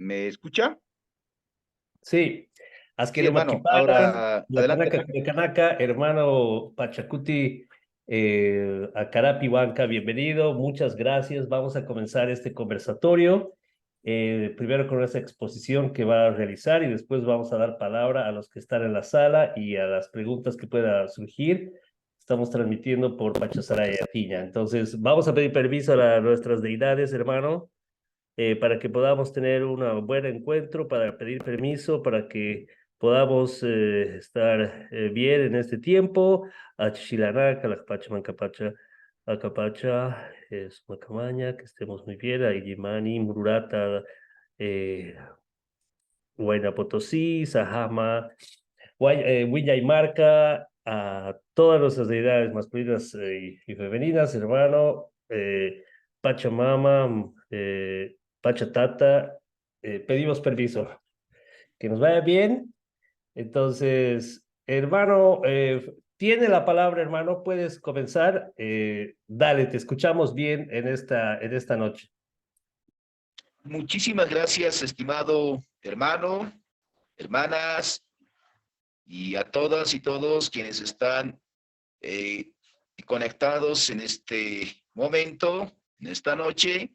¿Me escucha? Sí, Sí, Askero hermano. Makipana, Ahora, adelante. Yakanaka Kanaka, hermano Pachacuti, Acarapi Huanca, bienvenido, muchas gracias. Vamos a comenzar este conversatorio, primero con esta exposición que va a realizar y después vamos a dar palabra a los que están en la sala y a las preguntas que puedan surgir. Estamos transmitiendo por Pachasaraya Tiña, entonces vamos a pedir permiso a nuestras deidades, hermano, para que podamos tener un buen encuentro, para pedir permiso, para que podamos estar bien en este tiempo. Achichilanaca, Lacpacha, Mancapacha, Acapacha, Sumacamaña, que estemos muy bien. Aillimani, Mururata, eh, Huayna Potosí, Sajama, Huilla a todas nuestras deidades masculinas y femeninas, hermano, Pachamama, Pachatata, pedimos permiso, que nos vaya bien. Entonces, hermano, tiene la palabra, hermano, puedes comenzar. Dale, te escuchamos bien en esta noche. Muchísimas gracias, estimado hermano, hermanas, y a todas y todos quienes están eh, conectados en este momento, en esta noche,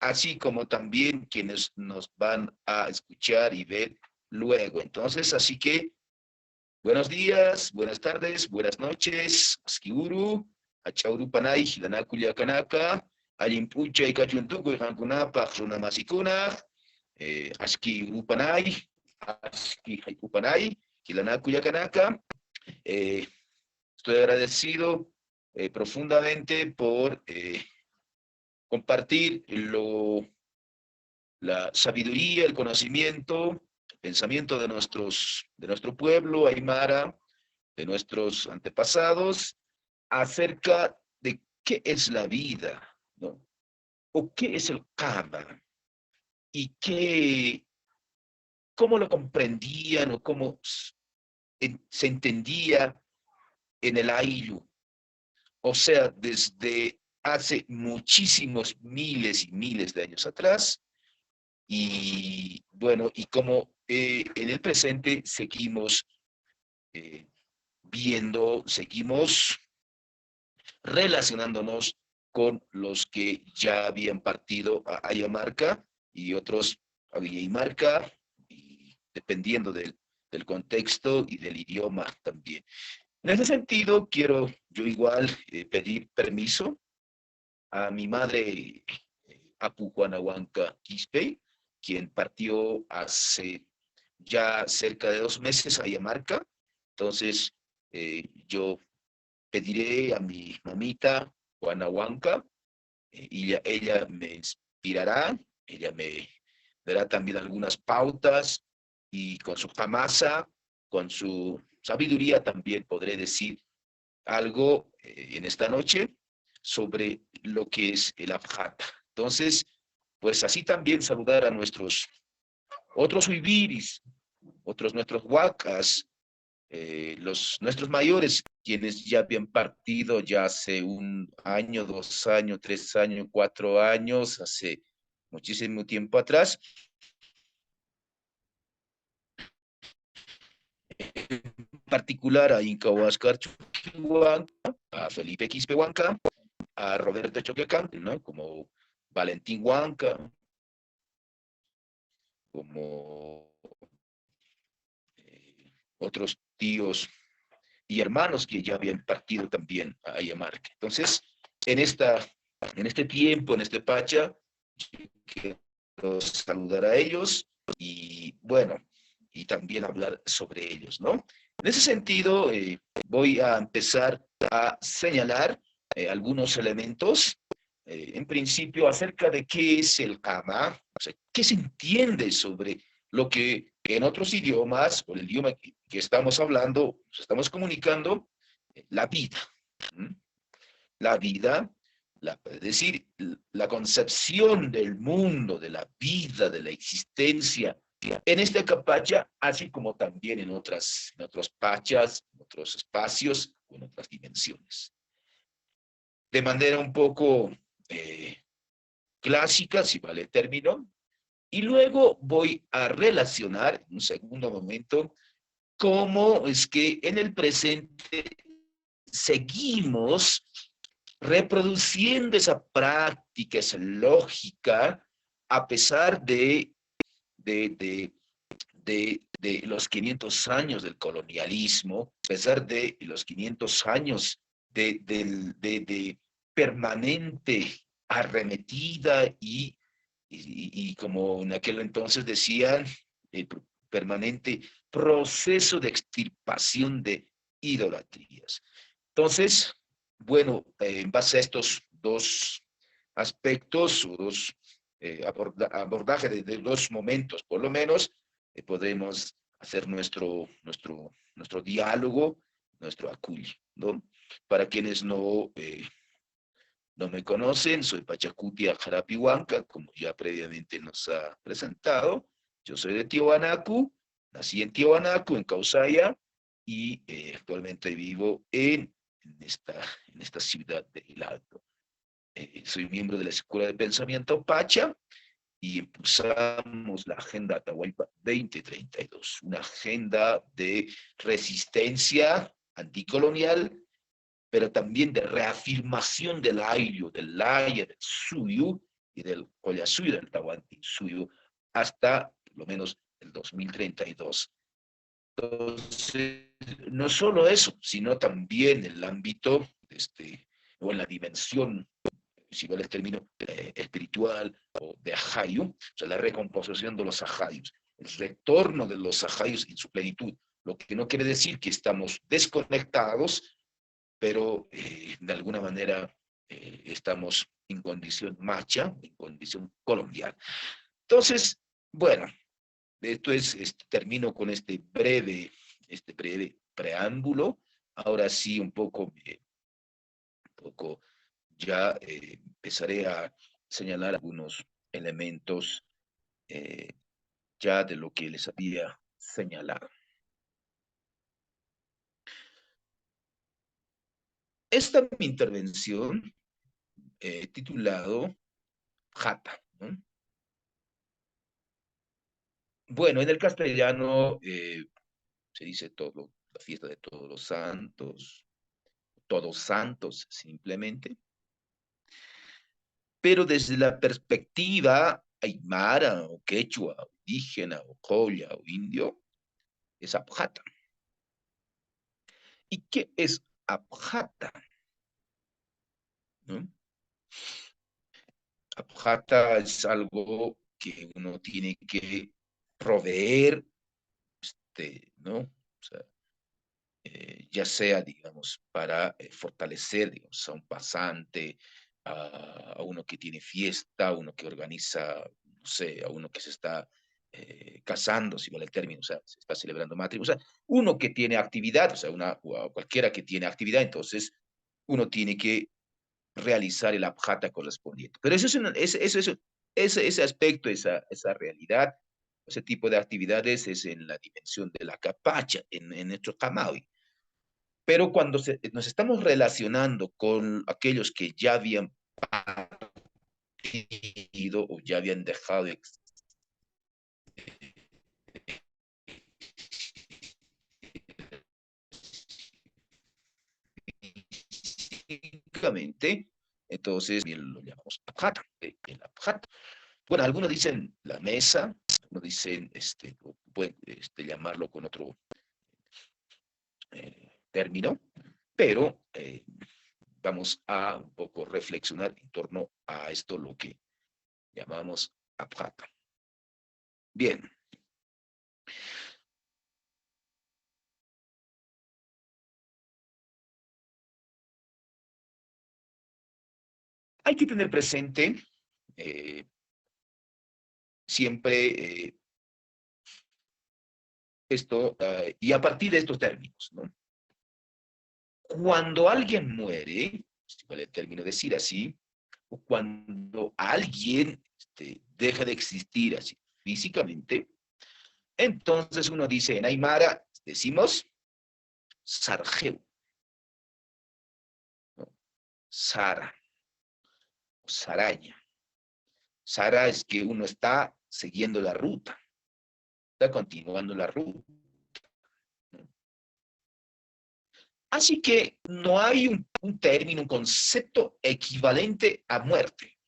así como también quienes nos van a escuchar y ver luego. Entonces, así que buenos días, buenas tardes, buenas noches, Askiuru, Achauru Panay, Hilanakulia Kanaka, Alimpucha y Kachuntuku, Hankunapa, Runamasikuna, Aski Upanay, Aski Upanay, Hilanakulia Kanaka. Eh, Estoy agradecido profundamente por compartir la sabiduría, el conocimiento, el pensamiento de nuestro pueblo, Aymara, de nuestros antepasados, acerca de qué es la vida, ¿no? O qué es el karma, y cómo lo comprendían o cómo se entendía en el Ayllu. O sea, desde hace muchísimos miles y miles de años atrás, y bueno, y como en el presente seguimos eh, viendo, seguimos relacionándonos con los que ya habían partido a Ayamarca y otros a Villaimarca, y dependiendo del contexto y del idioma también. En ese sentido, quiero yo igual pedir permiso a mi madre, Apu Juana Huanca Quispe, quien partió hace ya cerca de 2 meses a Ayamarca. Entonces, yo pediré a mi mamita, Juana Huanca, y ella me inspirará, ella me dará también algunas pautas, y con su famasa, con su sabiduría también podré decir algo en esta noche sobre lo que es el Abjata. Entonces, pues así también saludar a nuestros otros Uibiris, otros nuestros Huacas, nuestros mayores, quienes ya habían partido ya hace 1 año, 2 años, 3 años, 4 años, hace muchísimo tiempo atrás, en particular a Inca Huáscar Chuquihuanca, a Felipe Quispe Huanca, a Roberto Choquecán, ¿no? Como Valentín Huanca, como otros tíos y hermanos que ya habían partido también a Ayamarca. Entonces, en, esta, en este tiempo, en este Pacha, quiero saludar a ellos y bueno, y también hablar sobre ellos, ¿no? En ese sentido, voy a empezar a señalar algunos elementos, en principio, acerca de qué es el Kama, o sea, qué se entiende sobre lo que en otros idiomas, o el idioma que estamos hablando, nos estamos comunicando, la vida. ¿Mm? La vida, es decir, la concepción del mundo, de la vida, de la existencia, en este capacha, así como también en otros pachas, en otros espacios, en otras dimensiones. De manera un poco clásica, si vale el término, Y luego voy a relacionar, en un segundo momento, cómo es que en el presente seguimos reproduciendo esa práctica, esa lógica, a pesar de, de, de los 500 años del colonialismo, a pesar de los 500 años de permanente arremetida y como en aquel entonces decían, el permanente proceso de extirpación de idolatrías. Entonces, bueno, en base a estos dos aspectos o dos abordajes de dos momentos, por lo menos, podemos hacer nuestro diálogo, nuestro acuyo, ¿no? Para quienes no me conocen, soy Pachacuti Jarapihuanca, como ya previamente nos ha presentado. Yo soy de Tiwanaku, nací en Tiwanaku, en Causaya, y actualmente vivo en esta ciudad de El Alto. Soy miembro de la Escuela de Pensamiento Pacha y impulsamos la Agenda Atahualpa 2032, una agenda de resistencia anticolonial, pero también de reafirmación del Ayllu, del Laya, del Suyu y del Collasuyo, del Tahuantinsuyo, hasta por lo menos el 2032. Entonces, no solo eso, sino también el ámbito, o en la dimensión, si vale el término, espiritual o de Ajayu, o sea, la recomposición de los Ajayus, el retorno de los Ajayus en su plenitud, lo que no quiere decir que estamos desconectados, pero de alguna manera estamos en condición macha, en condición colombiana. Entonces, bueno, esto termino con este breve preámbulo. Ahora sí, un poco ya empezaré a señalar algunos elementos eh, ya de lo que les había señalado. Esta es mi intervención titulado Jata, ¿no? Bueno, en el castellano se dice todo, la fiesta de todos santos simplemente, pero desde la perspectiva aymara o quechua, o indígena o colla o indio, es Abjata. ¿Y qué es Abjata? ¿No? Abjata es algo que uno tiene que proveer, ¿no? O sea, ya sea, digamos, para fortalecer, digamos, a un pasante, a uno que tiene fiesta, a uno que organiza, no sé, a uno que se está casando, si vale el término, o sea, se está celebrando matrimonio, o sea, uno que tiene actividad, o sea, o cualquiera que tiene actividad, entonces uno tiene que realizar el abjata correspondiente. Pero ese aspecto, esa realidad, ese tipo de actividades es en la dimensión de la capacha, en nuestro Kamaui. Pero cuando nos estamos relacionando con aquellos que ya habían partido o ya habían dejado físicamente, entonces bien lo llamamos abjata, el abjata. Bueno, algunos dicen la mesa, algunos dicen, pueden llamarlo con otro término, pero vamos a un poco reflexionar en torno a esto, lo que llamamos abjata. Bien. Hay que tener presente eh, siempre esto, y a partir de estos términos, ¿no? Cuando alguien muere, si vale el término decir así, o cuando alguien deja de existir así físicamente, entonces uno dice en Aymara, decimos Sargeu, ¿no? Sara, Saraña. Sara es que uno está siguiendo la ruta, está continuando la ruta. Así que no hay un término, un concepto equivalente a muerte.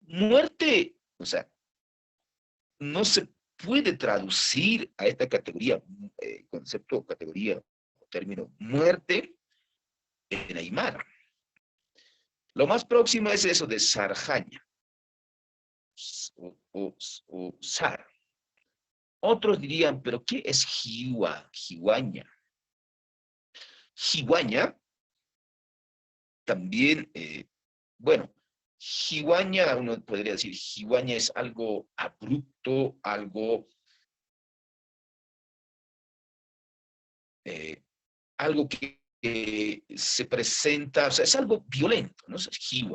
Muerte, o sea, no se puede traducir a esta categoría, concepto, categoría, término muerte en Aymara. Lo más próximo es eso de Sarjaña o Sar. Otros dirían, ¿pero qué es Jihuaña? Jihuaña también, bueno, Jihuaña, uno podría decir, Jihuaña es algo abrupto, algo que se presenta, o sea, es algo violento, ¿no? Es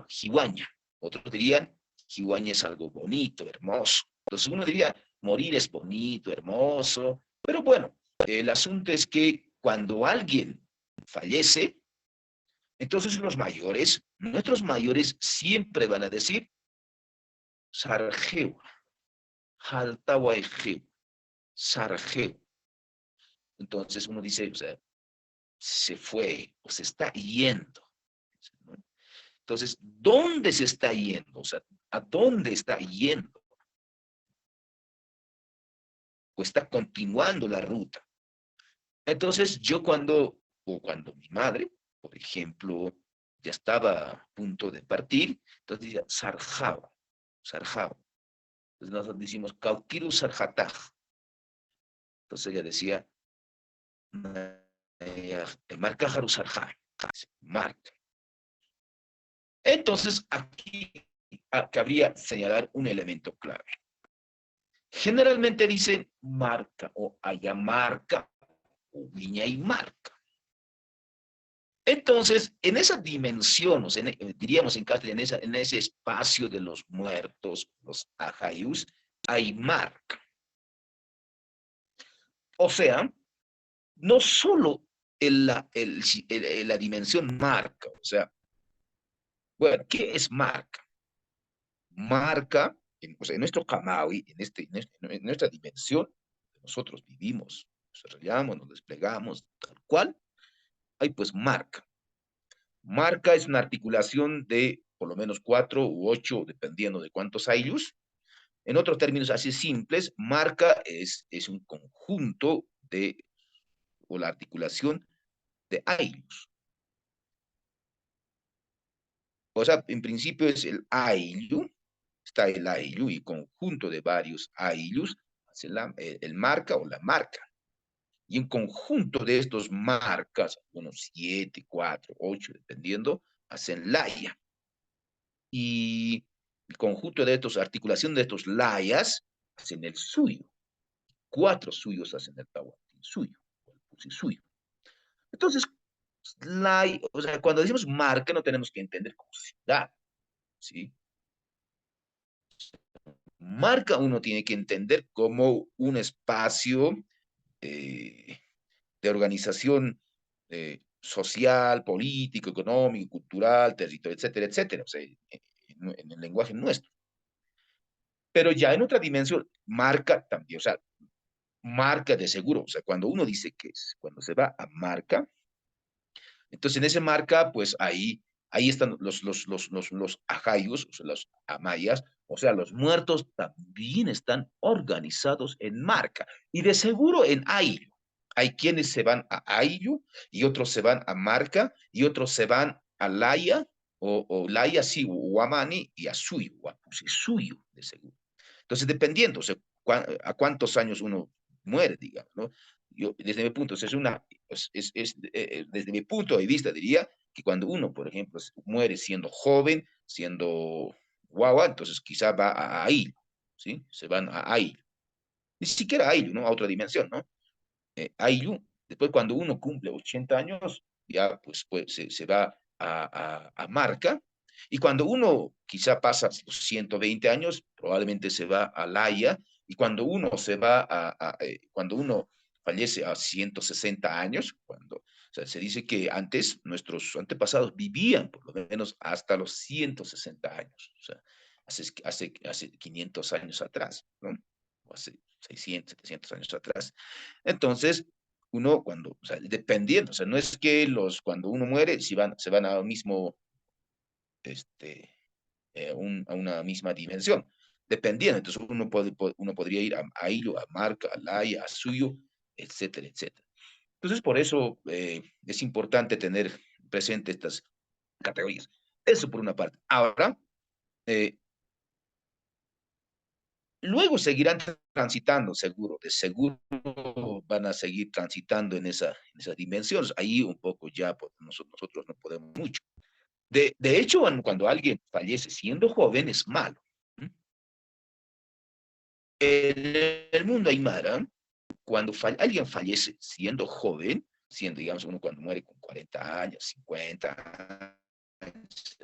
Jihuaña. Otros dirían, Jihuaña es algo bonito, hermoso. Entonces uno diría, morir es bonito, hermoso, pero bueno, el asunto es que cuando alguien fallece, entonces los mayores, nuestros mayores siempre van a decir, Sargeu, Haltawaijeu, Sargeu. Entonces uno dice, o sea, se fue o se está yendo. Entonces, ¿dónde se está yendo? O sea, ¿a dónde está yendo? O está continuando la ruta. Entonces, cuando mi madre, por ejemplo, ya estaba a punto de partir, entonces decía, Sarjaba, Sarjaba. Entonces nosotros decimos, Cauquiru Sarjataj. Entonces ella decía, marca Sarjaj, marca. Entonces, aquí cabría señalar un elemento clave. Generalmente dicen marca o ayamarca o viña y marca. Entonces, en esa dimensión, o sea, diríamos en castellano, en ese espacio de los muertos, los ajayus, hay marca. O sea, no solo la dimensión marca, o sea, bueno, ¿qué es marca? Marca, o sea, en nuestro Kamaui, en nuestra dimensión, nosotros vivimos, nos desarrollamos, nos desplegamos, tal cual, hay pues marca. Marca es una articulación de por lo menos 4 u 8, dependiendo de cuántos ayllus. En otros términos así simples, marca es un conjunto o la articulación de ayllus. O sea, en principio es el ayllu, está el ayllu y conjunto de varios ayllus, el marca o la marca. Y en conjunto de estos marcas, unos 7, 4, 8, dependiendo, hacen laya. Y el conjunto de estos, articulación de estos layas, hacen el suyo. 4 suyos hacen el tahuantín suyo, el suyo. Entonces, o sea, cuando decimos marca, no tenemos que entender como ciudad, ¿sí? Marca uno tiene que entender como un espacio de organización social, político, económico, cultural, territorial, etcétera, etcétera, o sea, en el lenguaje nuestro. Pero ya en otra dimensión, marca también, o sea, marca de seguro, o sea, cuando uno dice que es, cuando se va a marca, entonces en ese marca, pues ahí están los ajayus, o sea, los amayas, o sea, los muertos también están organizados en marca, y de seguro en ayllu. Hay quienes se van a ayllu, y otros se van a marca, y otros se van a laya, o laya, sí, o amani, y a suyo, o a suyo, de seguro. Entonces, dependiendo, o sea, a cuántos años uno muere, digamos, ¿no? Yo, desde mi punto, desde mi punto de vista, diría que cuando uno, por ejemplo, muere siendo joven, siendo guagua, entonces quizá va a Ail, ¿sí? Se van a Ail. Ni siquiera a Ail, ¿no? A otra dimensión, ¿no? Ail, después cuando uno cumple 80 años, ya pues se va a Marca, y cuando uno quizá pasa los 120 años, probablemente se va a Laia, y cuando uno cuando uno fallece a 160 años, o sea, se dice que antes nuestros antepasados vivían por lo menos hasta los 160 años. O sea, hace 500 años atrás, ¿no? O hace 600, 700 años atrás. Entonces, uno cuando, o sea, dependiendo, o sea, no es que cuando uno muere, si se van a un mismo, a una misma dimensión, dependiendo. Entonces, uno podría ir a Hilo, a Marca, a Laia, a Suyo, etcétera, etcétera. Entonces, por eso es importante tener presente estas categorías. Eso por una parte. Ahora, eh, luego seguirán transitando, seguro, de seguro van a seguir transitando en esa dimensión. Ahí un poco ya pues, nosotros no podemos mucho. De hecho, cuando alguien fallece siendo joven es malo. En el mundo aymara, cuando alguien fallece siendo joven, siendo, digamos, uno cuando muere con 40 años, 50 años,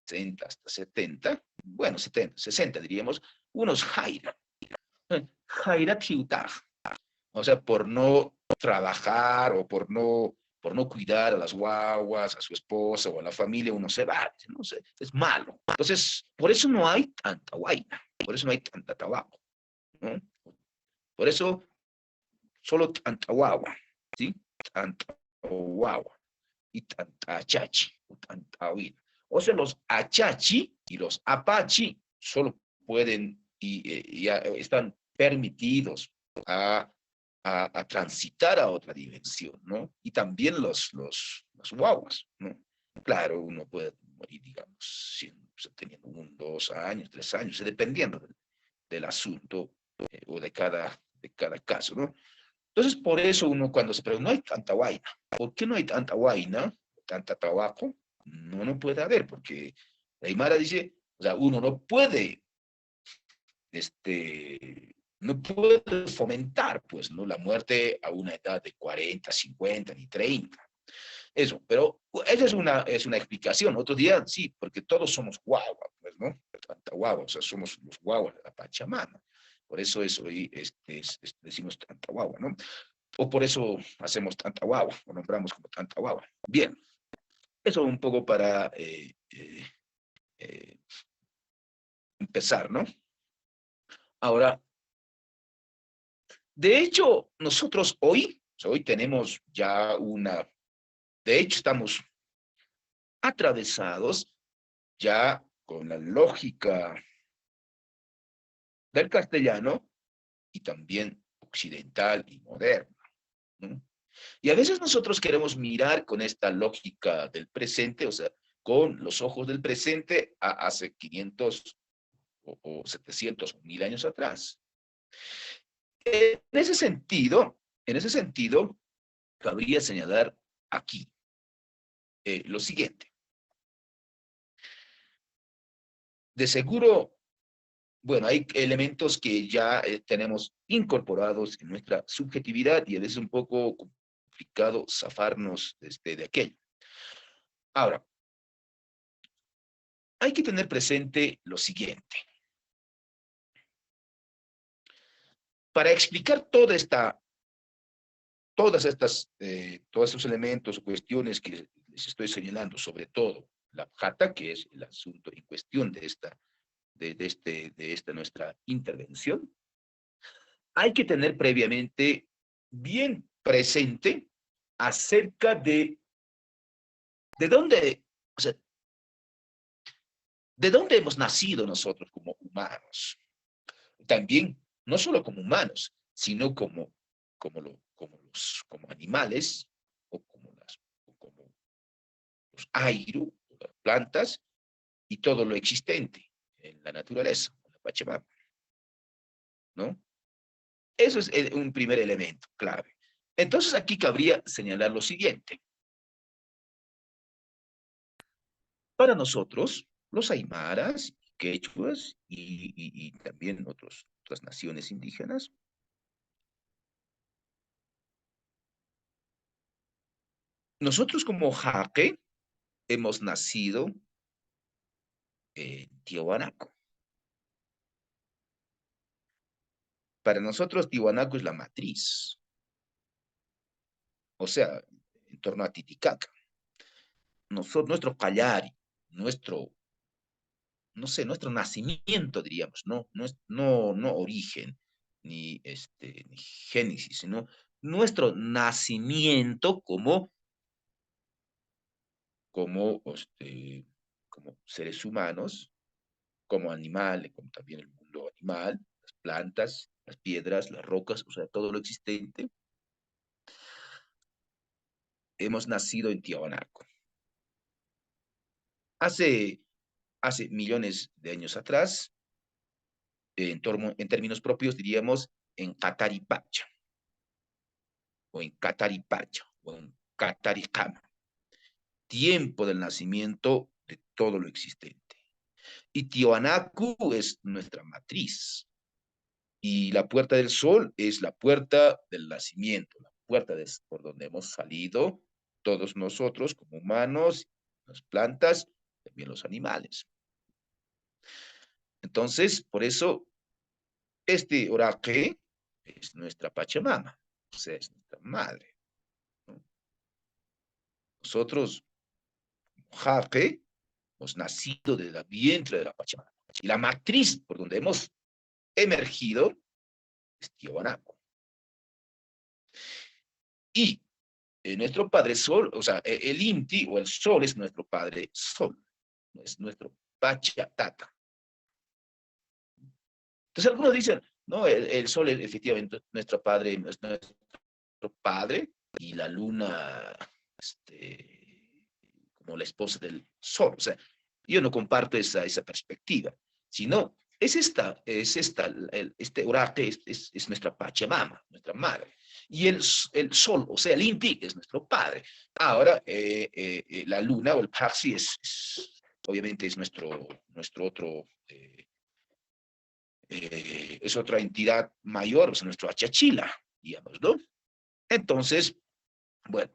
60 hasta 70, bueno, 70, 60 diríamos, unos jaira. Jaira tiutar. O sea, por no trabajar o por no cuidar a las guaguas, a su esposa o a la familia, uno se va, no sé, es malo. Entonces, por eso no hay tanta guaina, por eso no hay tanta trabajo, ¿no? Por eso solo tanta guagua, ¿sí? Tanta guagua y tanta achachi, o tanta huida. O sea, los achachi y los apachi solo pueden y ya están permitidos a, transitar a otra dimensión, ¿no? Y también los guaguas, ¿no? Claro, uno puede morir, digamos, teniendo 1, 2 años, 3 años, dependiendo del asunto o de cada caso, ¿no? Entonces, por eso uno cuando se pregunta, no hay tanta vaina. ¿Por qué no hay tanta vaina, tanta trabajo? No puede haber, porque la Aymara dice, o sea, uno no puede fomentar, pues, ¿no? La muerte a una edad de 40, 50 ni 30. Eso, pero esa es una explicación. Otro día, sí, porque todos somos guagua, pues, ¿no? Tanta guagua, o sea, somos los guaguas de la Pachamama. Por eso es hoy decimos tanta guagua, ¿no? O por eso hacemos tanta guagua, o nombramos como tanta guagua. Bien, eso un poco para eh, empezar, ¿no? Ahora, de hecho, nosotros hoy tenemos ya de hecho estamos atravesados ya con la lógica del castellano y también occidental y moderna, ¿no? Y a veces nosotros queremos mirar con esta lógica del presente, o sea, con los ojos del presente hace 500 o 700 o 1000 años atrás. En ese sentido, cabría señalar aquí lo siguiente. De seguro, bueno, hay elementos que ya tenemos incorporados en nuestra subjetividad y a veces es un poco complicado zafarnos de aquello. Ahora, hay que tener presente lo siguiente. Para explicar todos estos elementos o cuestiones que les estoy señalando, sobre todo la jata, que es el asunto en cuestión de esta nuestra intervención, hay que tener previamente bien presente acerca de dónde, o sea, de dónde hemos nacido nosotros como humanos. También, no solo como humanos, sino como animales o como los airu, las plantas y todo lo existente en la naturaleza, en la Pachamama, ¿no? Eso es un primer elemento clave. Entonces aquí cabría señalar lo siguiente. Para nosotros, los aymaras, quechuas y también otras naciones indígenas, nosotros como Jaque hemos nacido en Tiahuanaco. Para nosotros Tiahuanaco es la matriz, o sea, en torno a Titicaca. Nuestro Callari, nuestro no sé, nuestro nacimiento, diríamos, no origen, ni génesis, sino nuestro nacimiento como seres humanos, como animales, como también el mundo animal, las plantas, las piedras, las rocas, o sea, todo lo existente, hemos nacido en Tiahuanaco. Hace, hace millones de años atrás, en términos propios diríamos en Cataripacha, o en Cataripacha, o en Cataricama, tiempo del nacimiento de todo lo existente. Y Tiwanaku es nuestra matriz. Y la puerta del sol es la puerta del nacimiento, la puerta por donde hemos salido todos nosotros como humanos, las plantas, también los animales. Entonces, por eso, este oraque es nuestra Pachamama, o sea, es nuestra madre, ¿no? Nosotros, Jaque, hemos nacido de la vientre de la Pachamama. Y la matriz por donde hemos emergido es Tiwanaku. Y nuestro Padre Sol, o sea, el Inti o el Sol es nuestro Padre Sol, es nuestro Pachatata. Entonces algunos dicen, no, el Sol es efectivamente nuestro Padre, y la Luna, como la esposa del Sol. O sea, yo no comparto esa perspectiva, sino este orate es nuestra Pachamama, nuestra madre. Y el sol, o sea, el Inti, es nuestro padre. Ahora, la luna o el Paxi obviamente es nuestro otro, es otra entidad mayor, o sea, nuestro Achachila, digamos, ¿no? Entonces, bueno,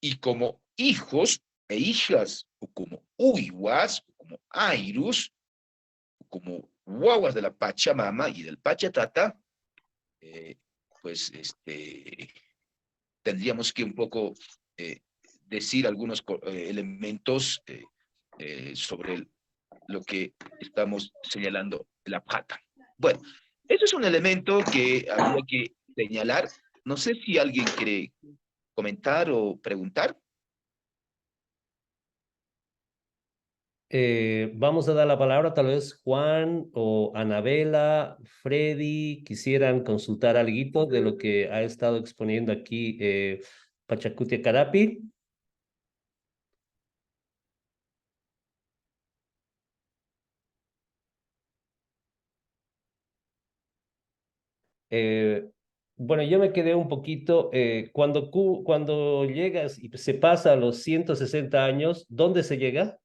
y como hijos e hijas, o como uiwas, o como airus, o como guaguas de la Pachamama y del Pachatata, eh, pues tendríamos que un poco eh, decir algunos elementos sobre lo que estamos señalando, la pata. Bueno, eso es un elemento que habría que señalar. No sé si alguien quiere comentar o preguntar. Vamos a dar la palabra, tal vez Juan o Anabela, Freddy, quisieran consultar algo de lo que ha estado exponiendo aquí Pachacuti Carapi. Eh, bueno, yo me quedé un poquito, cuando llegas y se pasa a los 160 años, ¿dónde se llega?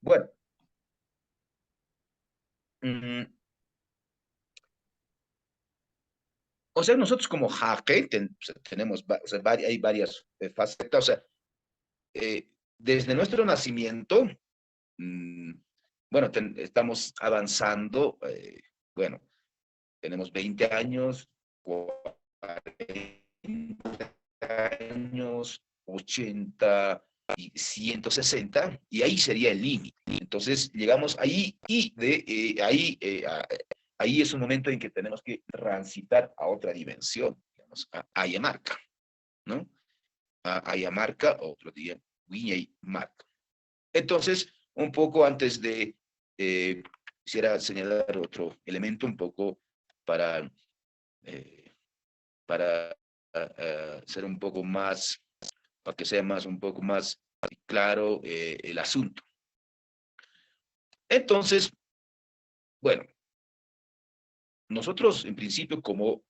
Bueno, mm, o sea, nosotros como jaque tenemos, o sea, hay varias facetas, o sea, desde nuestro nacimiento, mm, bueno, estamos avanzando, bueno, tenemos 20 años, 40 años, 80 y 160, y ahí sería el límite. Entonces, llegamos ahí y ahí es un momento en que tenemos que transitar a otra dimensión, digamos, a Ayamarca, ¿no? A Ayamarca, otro día, Viña Marca. Entonces, un poco antes de, quisiera señalar otro elemento un poco para, eh, para ser un poco más, para que sea un poco más claro el asunto. Entonces, bueno, nosotros en principio como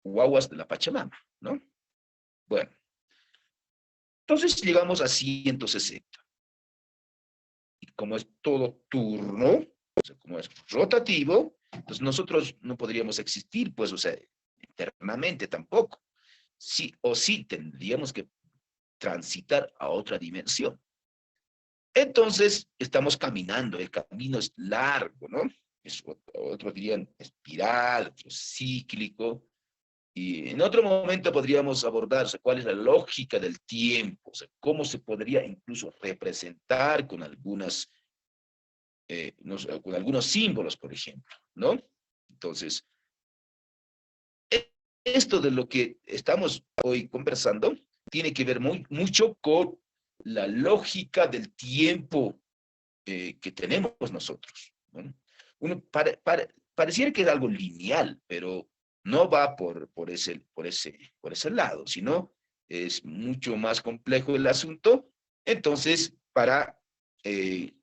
guaguas de la Pachamama, ¿no? Bueno, entonces llegamos a 160. Y como es todo turno, o sea, como es rotativo, pues nosotros no podríamos existir, pues, o sea, eternamente tampoco. Sí o sí tendríamos que transitar a otra dimensión. Entonces, estamos caminando, el camino es largo, ¿no? Otros dirían espiral, otro cíclico, Y en otro momento podríamos abordar, o sea, cuál es la lógica del tiempo, o sea, cómo se podría incluso representar con algunas, no sé, con algunos símbolos, por ejemplo, ¿no? Entonces, esto de lo que estamos hoy conversando tiene que ver mucho con la lógica del tiempo que tenemos nosotros, ¿no? Pareciera que es algo lineal, pero no va por ese lado, sino es mucho más complejo el asunto. Entonces, para que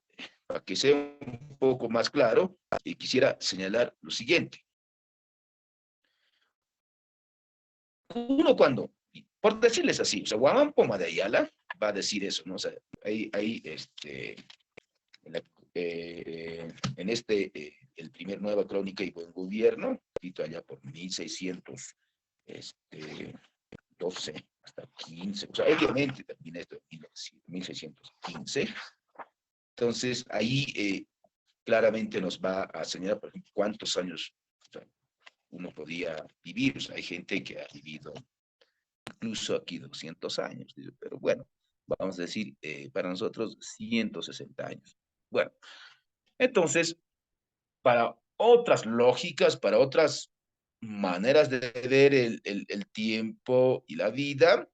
sea un poco más claro, quisiera señalar lo siguiente. Uno cuando, por decirles así, o sea, Guamán Poma de Ayala va a decir eso, ¿no? O sea, en, la, en el primer Nueva Crónica y Buen Gobierno, escrito allá por 1612 hasta 15, o sea, obviamente también esto en 1615. Entonces, ahí claramente nos va a señalar, por ejemplo, cuántos años, o sea, uno podía vivir. O sea, hay gente que ha vivido incluso aquí 200 años, pero bueno, vamos a decir, para nosotros 160 años. Bueno, entonces, para otras lógicas, para otras maneras de ver el tiempo y la vida,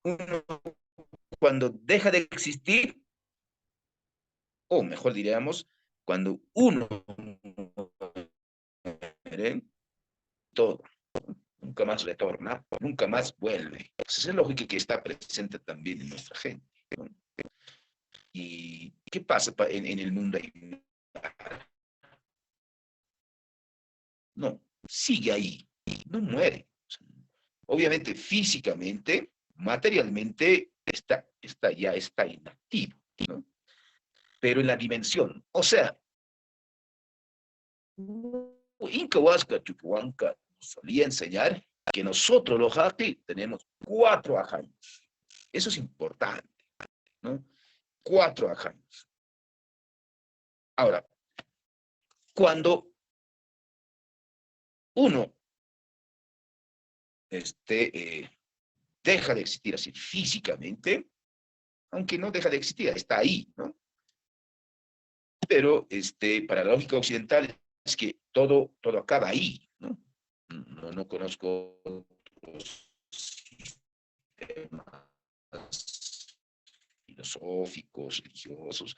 uno cuando deja de existir, o mejor diríamos, cuando uno muere, todo, nunca más retorna, nunca más vuelve. Esa es la lógica que está presente también en nuestra gente, ¿no? ¿Y qué pasa en el mundo? No, sigue ahí, no muere. Obviamente, físicamente, materialmente, ya está inactivo, ¿no? Pero en la dimensión, o sea, Inca Huasca Chuquehuanca solía enseñar que nosotros los Jati tenemos 4 ajaños. Eso es importante, ¿no? 4 ajaños. Ahora, cuando uno deja de existir así físicamente, aunque no deja de existir, está ahí, ¿no? Pero para la lógica occidental es que todo acaba ahí, ¿no? No conozco otros sistemas filosóficos, religiosos,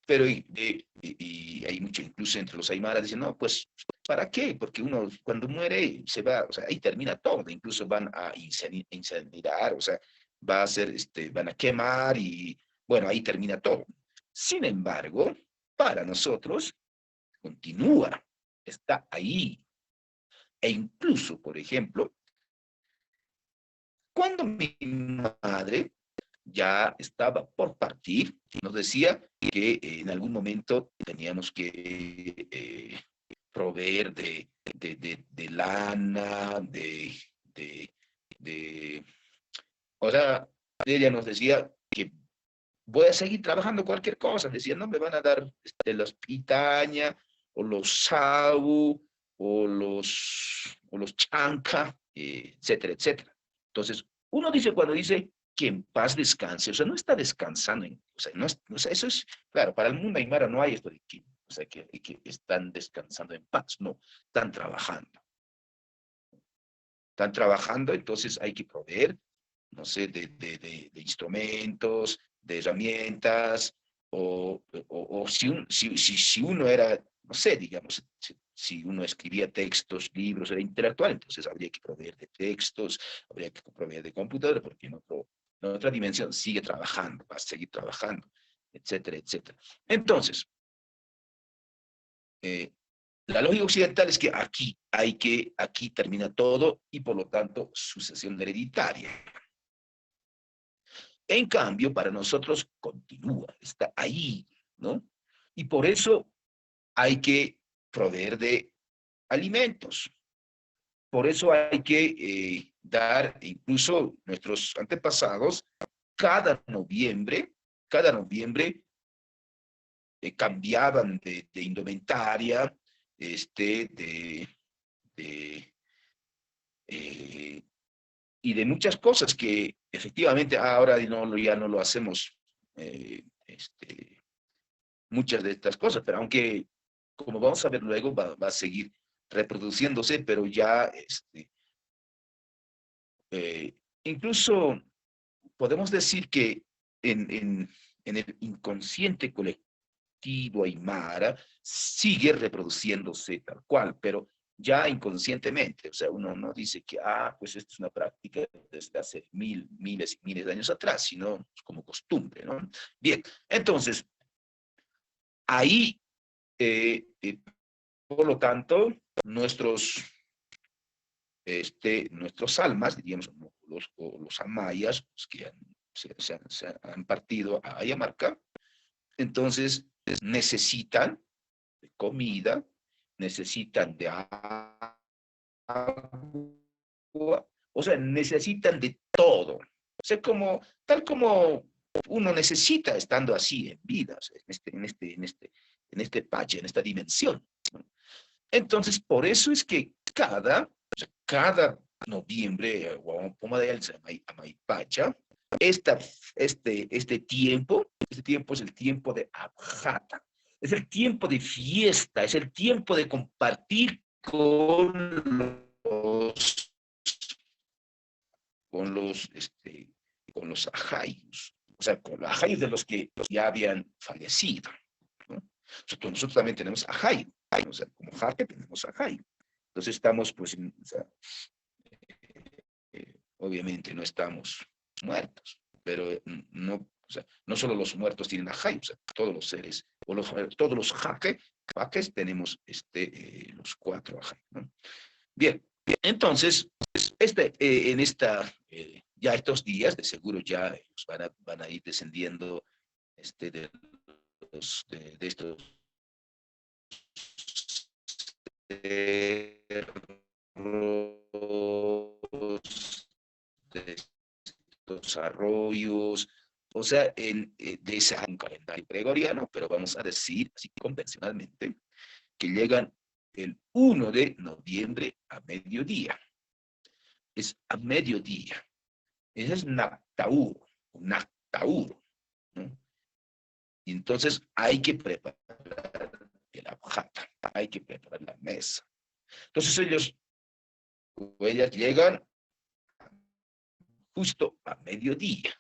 pero y hay mucho incluso entre los aymaras, dicen, no, pues, ¿para qué? Porque uno cuando muere se va, o sea, ahí termina todo, incluso van a incendiar, o sea, va a ser, van a quemar y, bueno, ahí termina todo. Sin embargo, para nosotros, continúa, está ahí. E incluso, por ejemplo, cuando mi madre ya estaba por partir, nos decía que en algún momento teníamos que proveer de lana, de, o sea, ella nos decía que voy a seguir trabajando cualquier cosa, decía, no me van a dar las pitaña, o los sabu, o los chanca, etcétera, etcétera. Entonces, uno dice cuando dice que en paz descanse, o sea, no está descansando, o sea, o sea, eso es, claro, para el mundo aymara no hay esto de que, o sea, que están descansando en paz, no, están trabajando. Están trabajando, entonces hay que proveer, no sé, de instrumentos, de herramientas, o si uno era, no sé, digamos, si uno escribía textos, libros, era intelectual, entonces habría que proveer de textos, habría que proveer de computadores, porque en otra dimensión sigue trabajando, va a seguir trabajando, etcétera, etcétera. Entonces, eh, la lógica occidental es que aquí termina todo y por lo tanto sucesión hereditaria. En cambio, para nosotros continúa, está ahí, ¿no? Y por eso hay que proveer de alimentos. Por eso hay que dar, incluso nuestros antepasados, cada noviembre cambiaban de indumentaria, de, y de muchas cosas que efectivamente ahora ya no lo hacemos, muchas de estas cosas, pero aunque, como vamos a ver luego, va a seguir reproduciéndose, pero ya, incluso podemos decir que en el inconsciente colectivo aymara sigue reproduciéndose tal cual, pero ya inconscientemente. O sea, uno no dice que, pues esta es una práctica desde hace miles y miles de años atrás, sino como costumbre, ¿no? Bien, entonces, ahí, por lo tanto, nuestros almas, diríamos, los amayas, los que se han partido a Ayamarca, entonces necesitan de comida, necesitan de agua, o sea, necesitan de todo. O sea, tal como uno necesita estando así en vida, o sea, en este pache, en esta dimensión, ¿no? Entonces, por eso es que cada noviembre, o como de Amaipacha, este tiempo es el tiempo de Abjata, es el tiempo de fiesta, es el tiempo de compartir los, con los, con los ajayos, o sea, con los ajayos de los que ya habían fallecido, ¿no? Nosotros también tenemos ajayo, o sea, como jaque tenemos ajayo. Entonces estamos, pues, o sea, obviamente no estamos muertos, pero no, o sea, no solo los muertos tienen ajayo, o sea, todos los seres, todos los jaques tenemos los cuatro ajayo, ¿no? Bien, entonces, ya estos días, de seguro ya ellos van a ir descendiendo de estos de estos arroyos, o sea, de ese calendario gregoriano, pero vamos a decir, así convencionalmente, que llegan el 1 de noviembre a mediodía. Es a mediodía. Ese es Nactauro, ¿no? Y entonces hay que preparar el abjata, hay que preparar la mesa. Entonces ellas llegan justo a mediodía.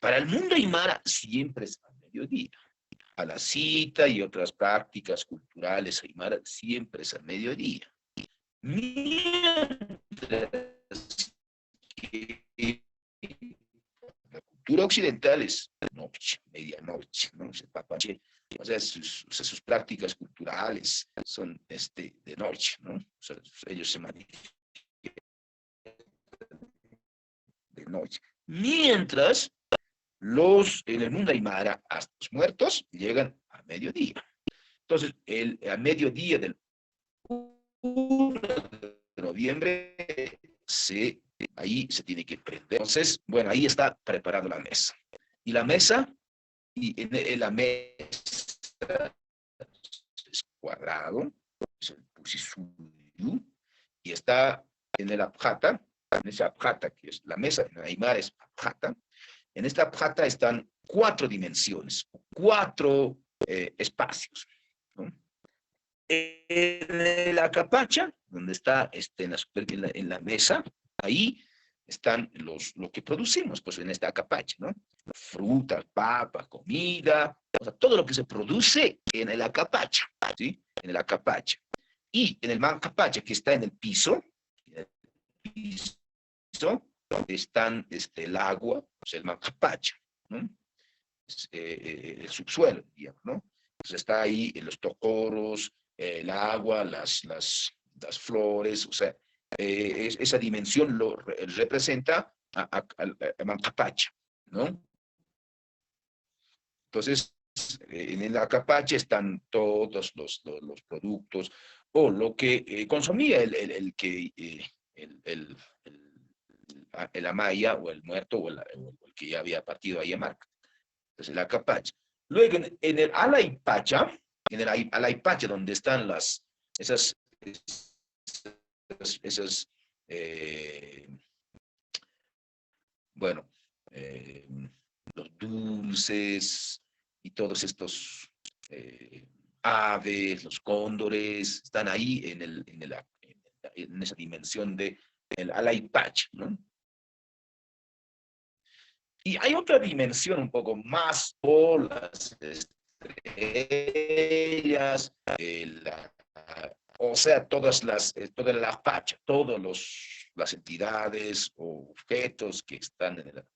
Para el mundo aymara siempre es a mediodía. A la cita y otras prácticas culturales aymara siempre es a mediodía. Mientras que la cultura occidental es noche, medianoche, ¿no? O sea, sus prácticas culturales son de noche, ¿no? O sea, ellos se manifiestan de noche. Mientras en el mundo aymara, hasta los muertos llegan a mediodía. Entonces, a mediodía del 1 de noviembre, ahí se tiene que prender. Entonces, bueno, ahí está preparada la mesa. Y la mesa, en la mesa es cuadrado, es el pusisuyu, y está en el abjata, en esa abjata que es la mesa, en el aymara es abjata. En esta abjata están 4 dimensiones, 4 espacios, ¿no? En la capacha, donde está en la mesa, ahí están lo que producimos, pues en esta capacha, ¿no? Frutas, papas, comida, o sea, todo lo que se produce en la capacha, ¿sí? En la capacha. Y en el mancapacha, que está en el piso están el agua, o sea, el mancapacha, ¿no? El subsuelo, digamos, ¿no? Entonces está ahí los tocoros, el agua, las flores, o sea, esa dimensión representa a Mancapacha, ¿no? Entonces, en la capacha están todos los productos o lo que consumía el amaya o el muerto o el que ya había partido ahí a Marca. Entonces, la capacha. Luego, en el alaipacha, donde están esas bueno, los dulces y todos estos aves, los cóndores, están ahí en esa dimensión de el Alaipach, ¿no? Y hay otra dimensión un poco más por las estrellas, o sea, toda la pacha, las entidades o objetos que están en la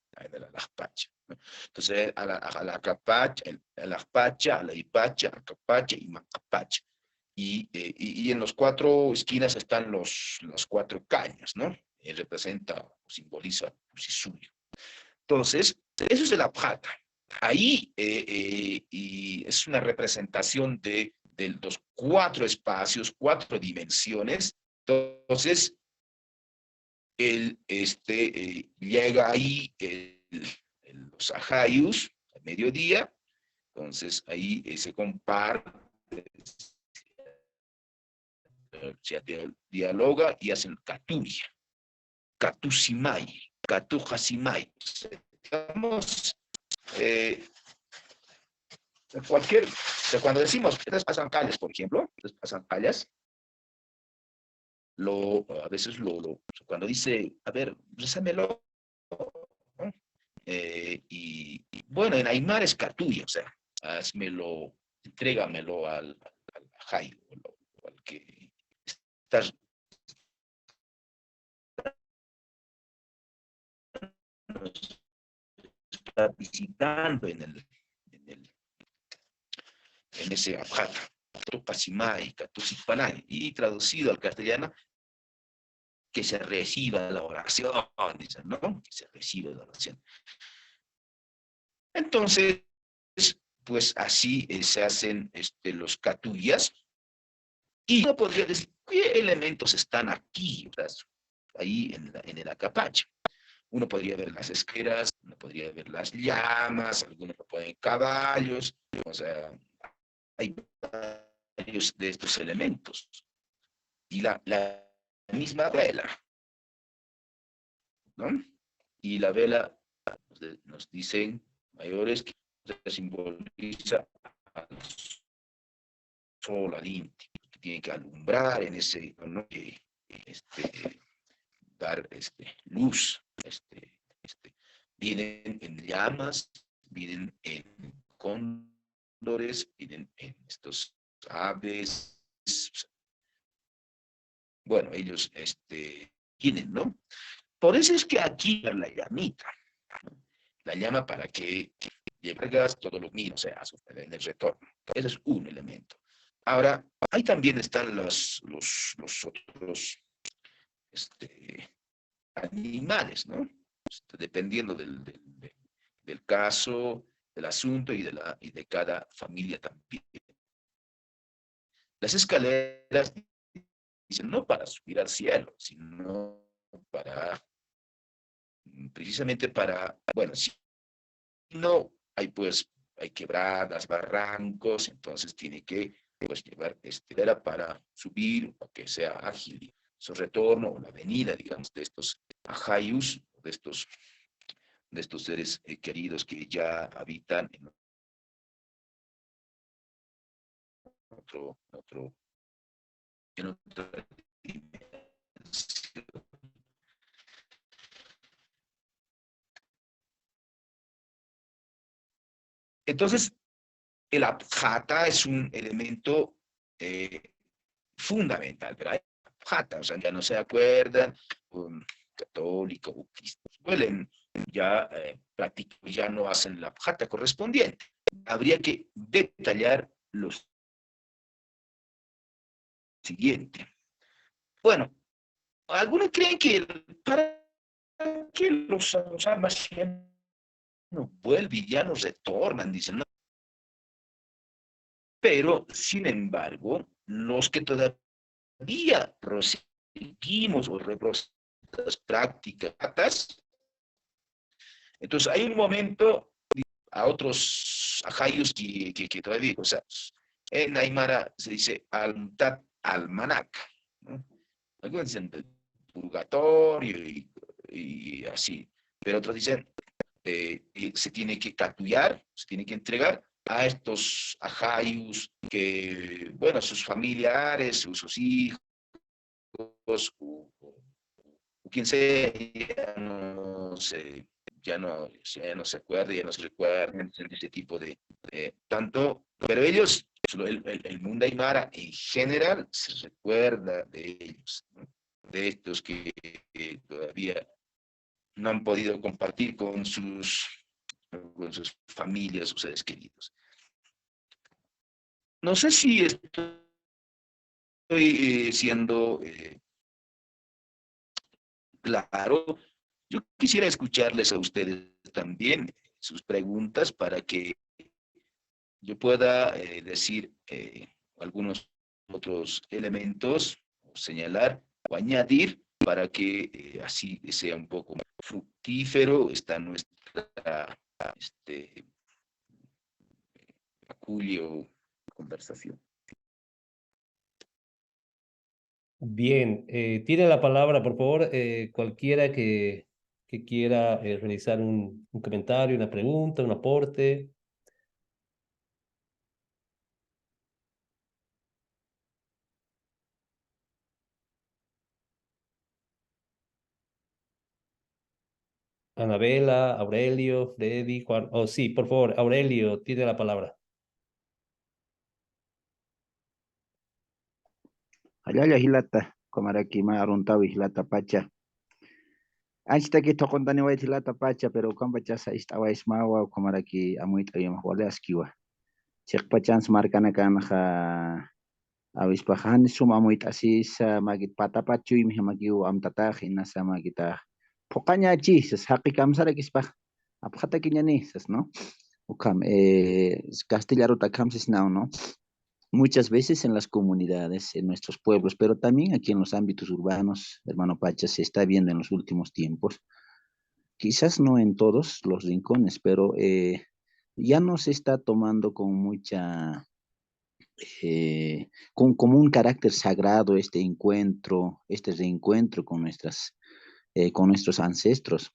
pacha, ¿no? Entonces, a la capacha, a la pacha, a la ipacha, a capacha y macapacha. Y en los cuatro esquinas están los cuatro caños, ¿no? Representa o simboliza suyo. Entonces, eso es el Abjata. Ahí y es una representación de los cuatro espacios, cuatro dimensiones. Entonces, llega ahí los Ajayus al mediodía. Entonces, ahí se comparte, se dialoga y hacen Katuria, Katusimay, Katujasimay. Estamos cuando decimos tres pasancalles, por ejemplo, tres pasancallas, a veces cuando dice, a ver, résamelo, ¿no? Y bueno, en Aymar es Catuya, o sea, házmelo, entrégamelo al Jai, o al que está visitando en ese abjata, Tupasimay, Catusipanay, y traducido al castellano, que se reciba la oración, dicen, ¿no? Que se reciba la oración. Entonces, pues así se hacen los catuyas, y uno podría decir, ¿qué elementos están aquí, ahí en el acapacho? Uno podría ver las esqueras, uno podría ver las llamas, algunos lo ponen caballos, o sea, hay varios de estos elementos. Y la misma vela, ¿no? Y la vela, nos dicen mayores, que simboliza al sol, al inti, que tiene que alumbrar en ese, ¿no? Dar luz. Vienen en llamas, vienen en cóndores, vienen en estos aves. Bueno, ellos tienen, ¿no? Por eso es que aquí la llamita, ¿no? La llama para que llegas todos los niños, o sea, en el retorno. Ese es un elemento. Ahora, ahí también están los otros animales, ¿no? Dependiendo del caso, del asunto y de cada familia también. Las escaleras dicen no para subir al cielo, sino precisamente para, bueno, si no hay hay quebradas, barrancos, entonces tiene que llevar escalera para subir, para que sea ágil su retorno, o la venida, digamos, de estos ajayus, de estos seres queridos que ya habitan en otro en otra dimensión. Entonces, el abjata es un elemento fundamental, pero hay abjata, o sea, ya no se acuerdan, católico o cristianos, suelen ya ya no hacen la abjata correspondiente. Habría que detallar lo siguiente. Bueno, algunos creen que para que los almas ya no vuelven y ya no retornan, dicen, no. Pero, sin embargo, los que todavía proseguimos o reproducimos las prácticas, entonces hay un momento a otros ajayos que todavía, o sea, en Aymara se dice almanac, ¿no? Algunos dicen purgatorio y así. Pero otros dicen, se tiene que capullar, se tiene que entregar a estos ajayus que, bueno, sus familiares, sus hijos, o quien sea, ya no se acuerda, ya no se recuerdan de ese tipo tanto, pero ellos, el mundo aymara en general se recuerda de ellos, ¿no? De estos que todavía no han podido compartir con sus familias, sus seres queridos. No sé si estoy siendo claro. Yo quisiera escucharles a ustedes también sus preguntas para que yo pueda decir algunos otros elementos, o señalar o añadir para que así sea un poco más fructífero esta nuestra este, Julio, conversación. Bien, tiene la palabra, por favor, cualquiera que quiera realizar un comentario, una pregunta, un aporte. Anabela, Aurelio, Freddy, Juan. Oh, sí, por favor, Aurelio, tiene la palabra. Allá hilata, comaraki ma aruntawi hilata pacha. Anchita que tocontani wa hilata pacha, pero cambacha sa istawa ismawa comaraki amuit ayam wale askiwa. Chek pachans marcana kanja avispajan suma amuit asis magit patapachu imi magiu amtatah inasa magita. Pokanya chi sas haki kamsara kispah. Apjata kinyani sas no. Ukam Castilla ruta kamsis now no. Muchas veces en las comunidades, en nuestros pueblos, pero también aquí en los ámbitos urbanos, hermano Pacha, se está viendo en los últimos tiempos, quizás no en todos los rincones, pero ya no se está tomando con mucha, como un carácter sagrado este encuentro, este reencuentro con nuestros ancestros.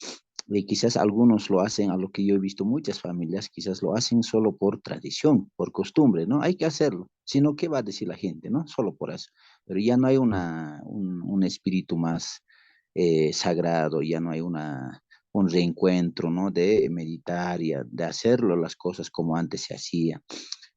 Quizás algunos lo hacen, a lo que yo he visto muchas familias, quizás lo hacen solo por tradición, por costumbre, ¿no? Hay que hacerlo, sino ¿qué va a decir la gente, ¿no? Solo por eso. Pero ya no hay un espíritu más sagrado, ya no hay un reencuentro, ¿no? De meditar y de hacerlo las cosas como antes se hacía,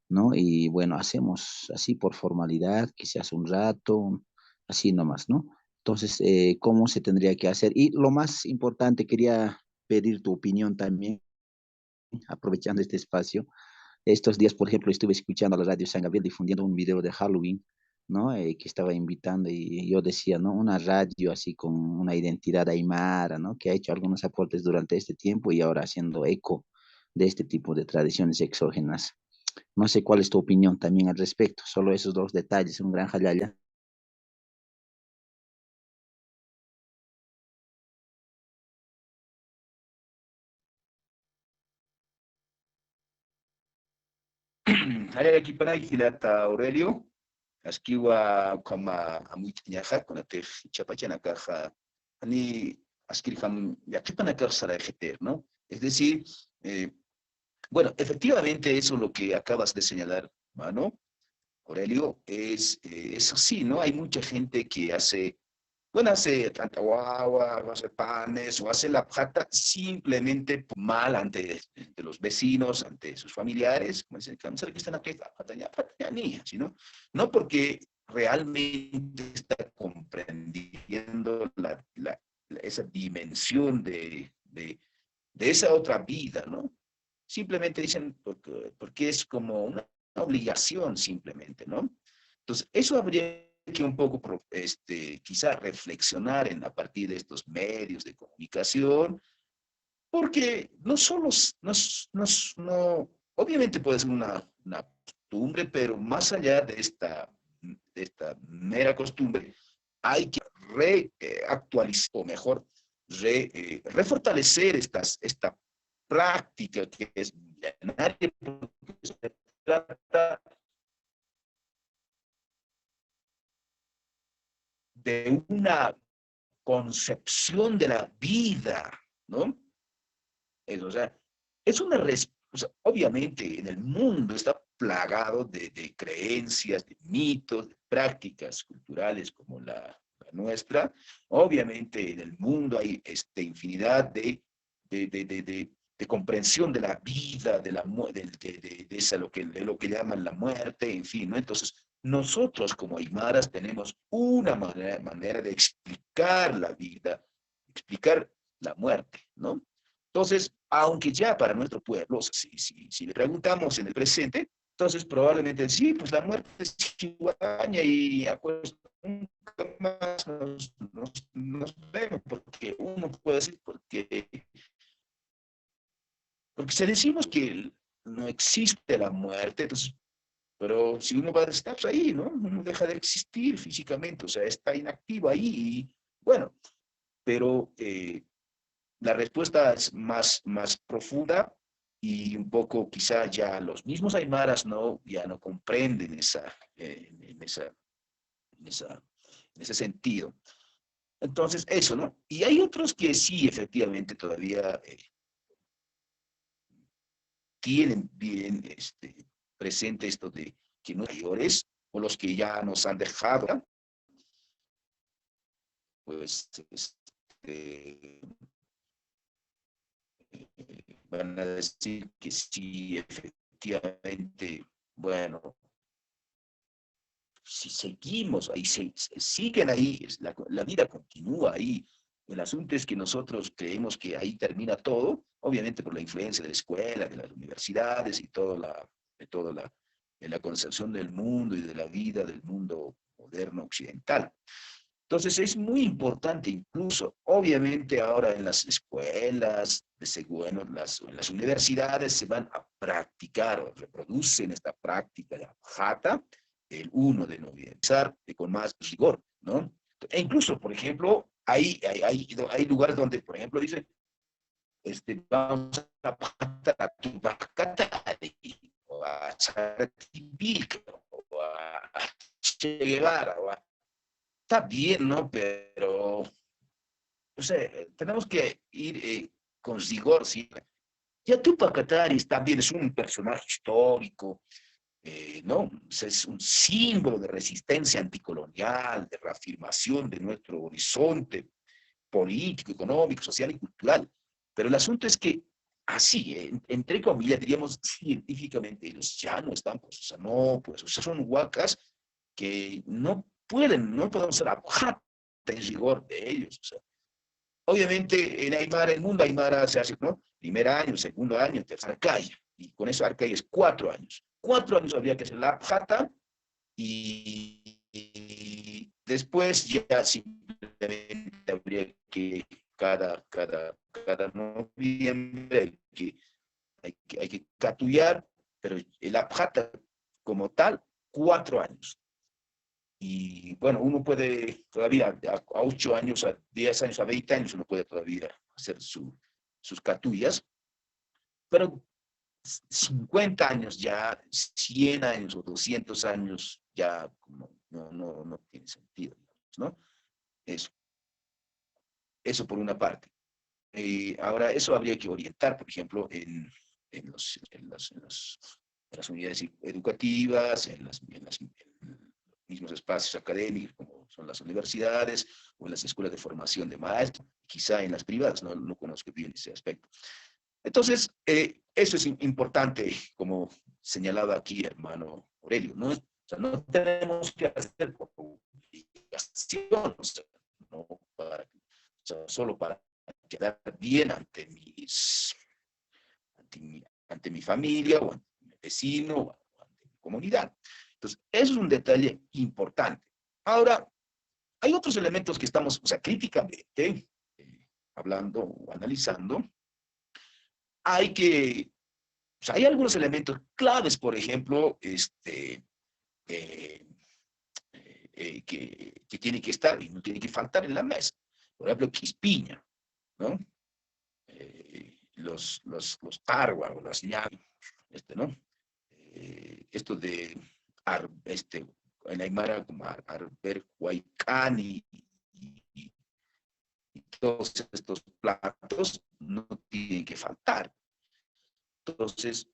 ¿no? Y bueno, hacemos así por formalidad, quizás un rato, así nomás, ¿no? Entonces, ¿cómo se tendría que hacer? Y lo más importante, quería pedir tu opinión también, aprovechando este espacio. Estos días, por ejemplo, estuve escuchando a la radio San Gabriel difundiendo un video de Halloween, ¿no? Que estaba invitando y yo decía, ¿no? Una radio así con una identidad aymara, ¿no? Que ha hecho algunos aportes durante este tiempo y ahora haciendo eco de este tipo de tradiciones exógenas. No sé cuál es tu opinión también al respecto, solo esos dos detalles, un gran jalaya. Hay aquí para Gilata Aurelio, Askiwa kama amuit ñaja, con la tej chapachana caja, ani askirham yakipana sara ejeter, ¿no? Es decir, bueno, efectivamente eso lo que acabas de señalar, mano, Aurelio, es así, ¿no? Hay mucha gente que hace, bueno, hace tanta guagua, o hace panes, o hace la pata simplemente por mal ante de los vecinos, ante sus familiares, como dicen, que están aquí, pataña, niña, ¿no? No porque realmente está comprendiendo esa dimensión de esa otra vida, ¿no? Simplemente dicen porque es como una obligación simplemente, ¿no? Entonces, eso habría que un poco, quizá reflexionar a partir de estos medios de comunicación, porque no solo, no, obviamente puede ser una costumbre, pero más allá de esta mera costumbre, hay que reactualizar, o mejor, refortalecer esta práctica que es milenaria, porque se trata de una concepción de la vida, ¿no? O sea, es una o sea, obviamente en el mundo está plagado de creencias, de mitos, de prácticas culturales como la nuestra. Obviamente en el mundo hay infinidad de comprensión de la vida, de, la, de esa, de lo que llaman la muerte, en fin, ¿no? Entonces, nosotros como aymaras tenemos una manera de explicar la vida, explicar la muerte, ¿no? Entonces, aunque ya para nuestro pueblo, si le preguntamos en el presente, entonces probablemente sí, pues la muerte es chihuahueña y acuerdo, nunca más nos vemos, porque uno puede decir, porque si decimos que no existe la muerte, entonces, pero si uno va a estar pues ahí, ¿no? Uno deja de existir físicamente, o sea, está inactivo ahí, y bueno, pero la respuesta es más profunda y un poco quizá ya los mismos aymaras ya no comprenden en ese sentido. Entonces, eso, ¿no? Y hay otros que sí, efectivamente, todavía tienen bien presente esto de que no mayores o los que ya nos han dejado, pues van a decir que sí, efectivamente, bueno, si seguimos ahí, siguen ahí, la vida continúa ahí. El asunto es que nosotros creemos que ahí termina todo, obviamente por la influencia de la escuela, de las universidades y de toda de la concepción del mundo y de la vida del mundo moderno occidental. Entonces es muy importante incluso, obviamente ahora en las escuelas, bueno, en las universidades se van a practicar o reproducen esta práctica de Jata el 1 de noviembre, con más rigor, ¿no? E incluso, por ejemplo, hay lugares donde, por ejemplo, dicen, vamos a patar a Tubacatari, o a Charaquipic, o a Che Guevara, está bien, ¿no? Pero, o sea, tenemos que ir con rigor, ¿sí? Ya Tupac Katari también es un personaje histórico, ¿no? O sea, es un símbolo de resistencia anticolonial, de reafirmación de nuestro horizonte político, económico, social y cultural. Pero el asunto es que así, entre comillas, diríamos científicamente, ellos ya no están, pues, o sea, no, pues, o sea, son huacas que no podemos ser abjata en rigor de ellos. O sea, obviamente en Aymara, el mundo Aymara se hace, ¿no? Primer año, segundo año, tercer arcaya. Y con eso arcaya es 4 años. 4 años habría que hacer la abjata y después ya simplemente habría que cada noviembre hay que catullar, pero el abjata como tal, 4 años. Y bueno, uno puede todavía a 8 años, a 10 años, a 20 años, uno puede todavía hacer sus catullas, pero 50 años ya, 100 años o 200 años ya no tiene sentido, ¿no? Eso, eso por una parte. Ahora, eso habría que orientar, por ejemplo, en las unidades educativas, en los mismos espacios académicos, como son las universidades, o en las escuelas de formación de maestros, quizá en las privadas, no conozco bien ese aspecto. Entonces, eso es importante, como señalaba aquí, hermano Aurelio, ¿no? O sea, no tenemos que hacer por obligación, o sea, no para, o sea, solo para quedar bien ante mi familia, o ante mi vecino, o ante mi comunidad. Entonces, eso es un detalle importante. Ahora, hay otros elementos que estamos, o sea, críticamente hablando o analizando. O sea, hay algunos elementos claves, por ejemplo, que tienen que estar y no tienen que faltar en la mesa. Por ejemplo, quispiña, ¿no? Los tarwa o las ñavi, ¿no? Esto de en Aymara como Arber Huaycani y todos estos platos no tienen que faltar. Entonces,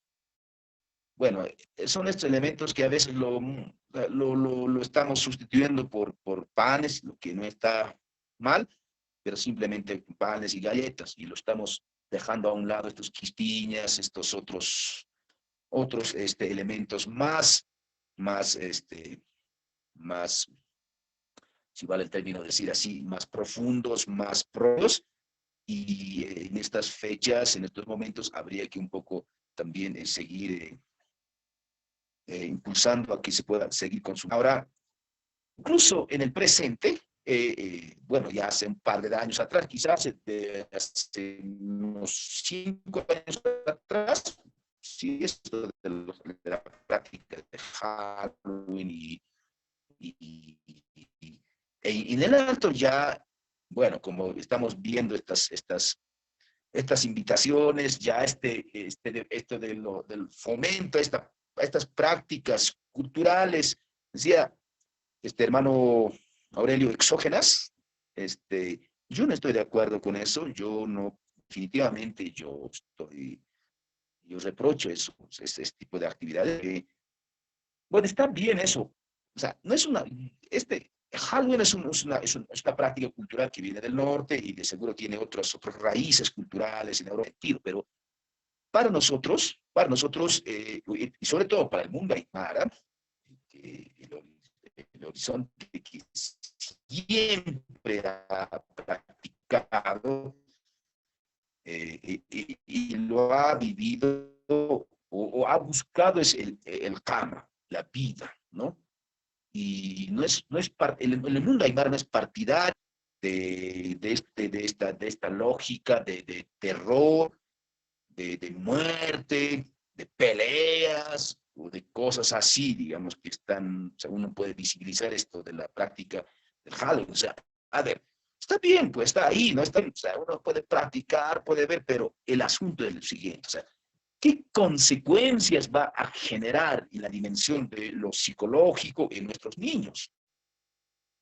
bueno, son estos elementos que a veces lo estamos sustituyendo por panes, lo que no está mal, pero simplemente panes y galletas, y lo estamos dejando a un lado estos quistiñas, estos otros elementos más, si vale el término decir así, más profundos, más propios, y en estas fechas, en estos momentos, habría que un poco también seguir impulsando a que se pueda seguir consumiendo. Ahora, incluso en el presente, bueno, ya hace un par de años atrás, quizás hace unos 5 años atrás, sí, esto de la práctica de Halloween y en el alto ya, bueno, como estamos viendo estas invitaciones, ya esto del fomento, estas prácticas culturales, decía este hermano Aurelio, exógenas, yo no estoy de acuerdo con eso, yo no, definitivamente yo reprocho eso, ese tipo de actividades. Bueno, está bien eso, o sea, no es Halloween es una práctica cultural que viene del norte y de seguro tiene otras raíces culturales en Europa, pero para nosotros y sobre todo para el mundo aymara, el horizonte que siempre ha practicado y lo ha vivido o ha buscado es el karma, la vida, ¿no? Y el mundo aymara no es partidario de esta lógica de terror, de muerte, de peleas o de cosas así, digamos, que están, o sea, uno puede visibilizar esto de la práctica del Halloween. O sea, a ver, está bien, pues está ahí, ¿no? O sea, uno puede practicar, puede ver, pero el asunto es el siguiente, o sea, ¿qué consecuencias va a generar en la dimensión de lo psicológico en nuestros niños?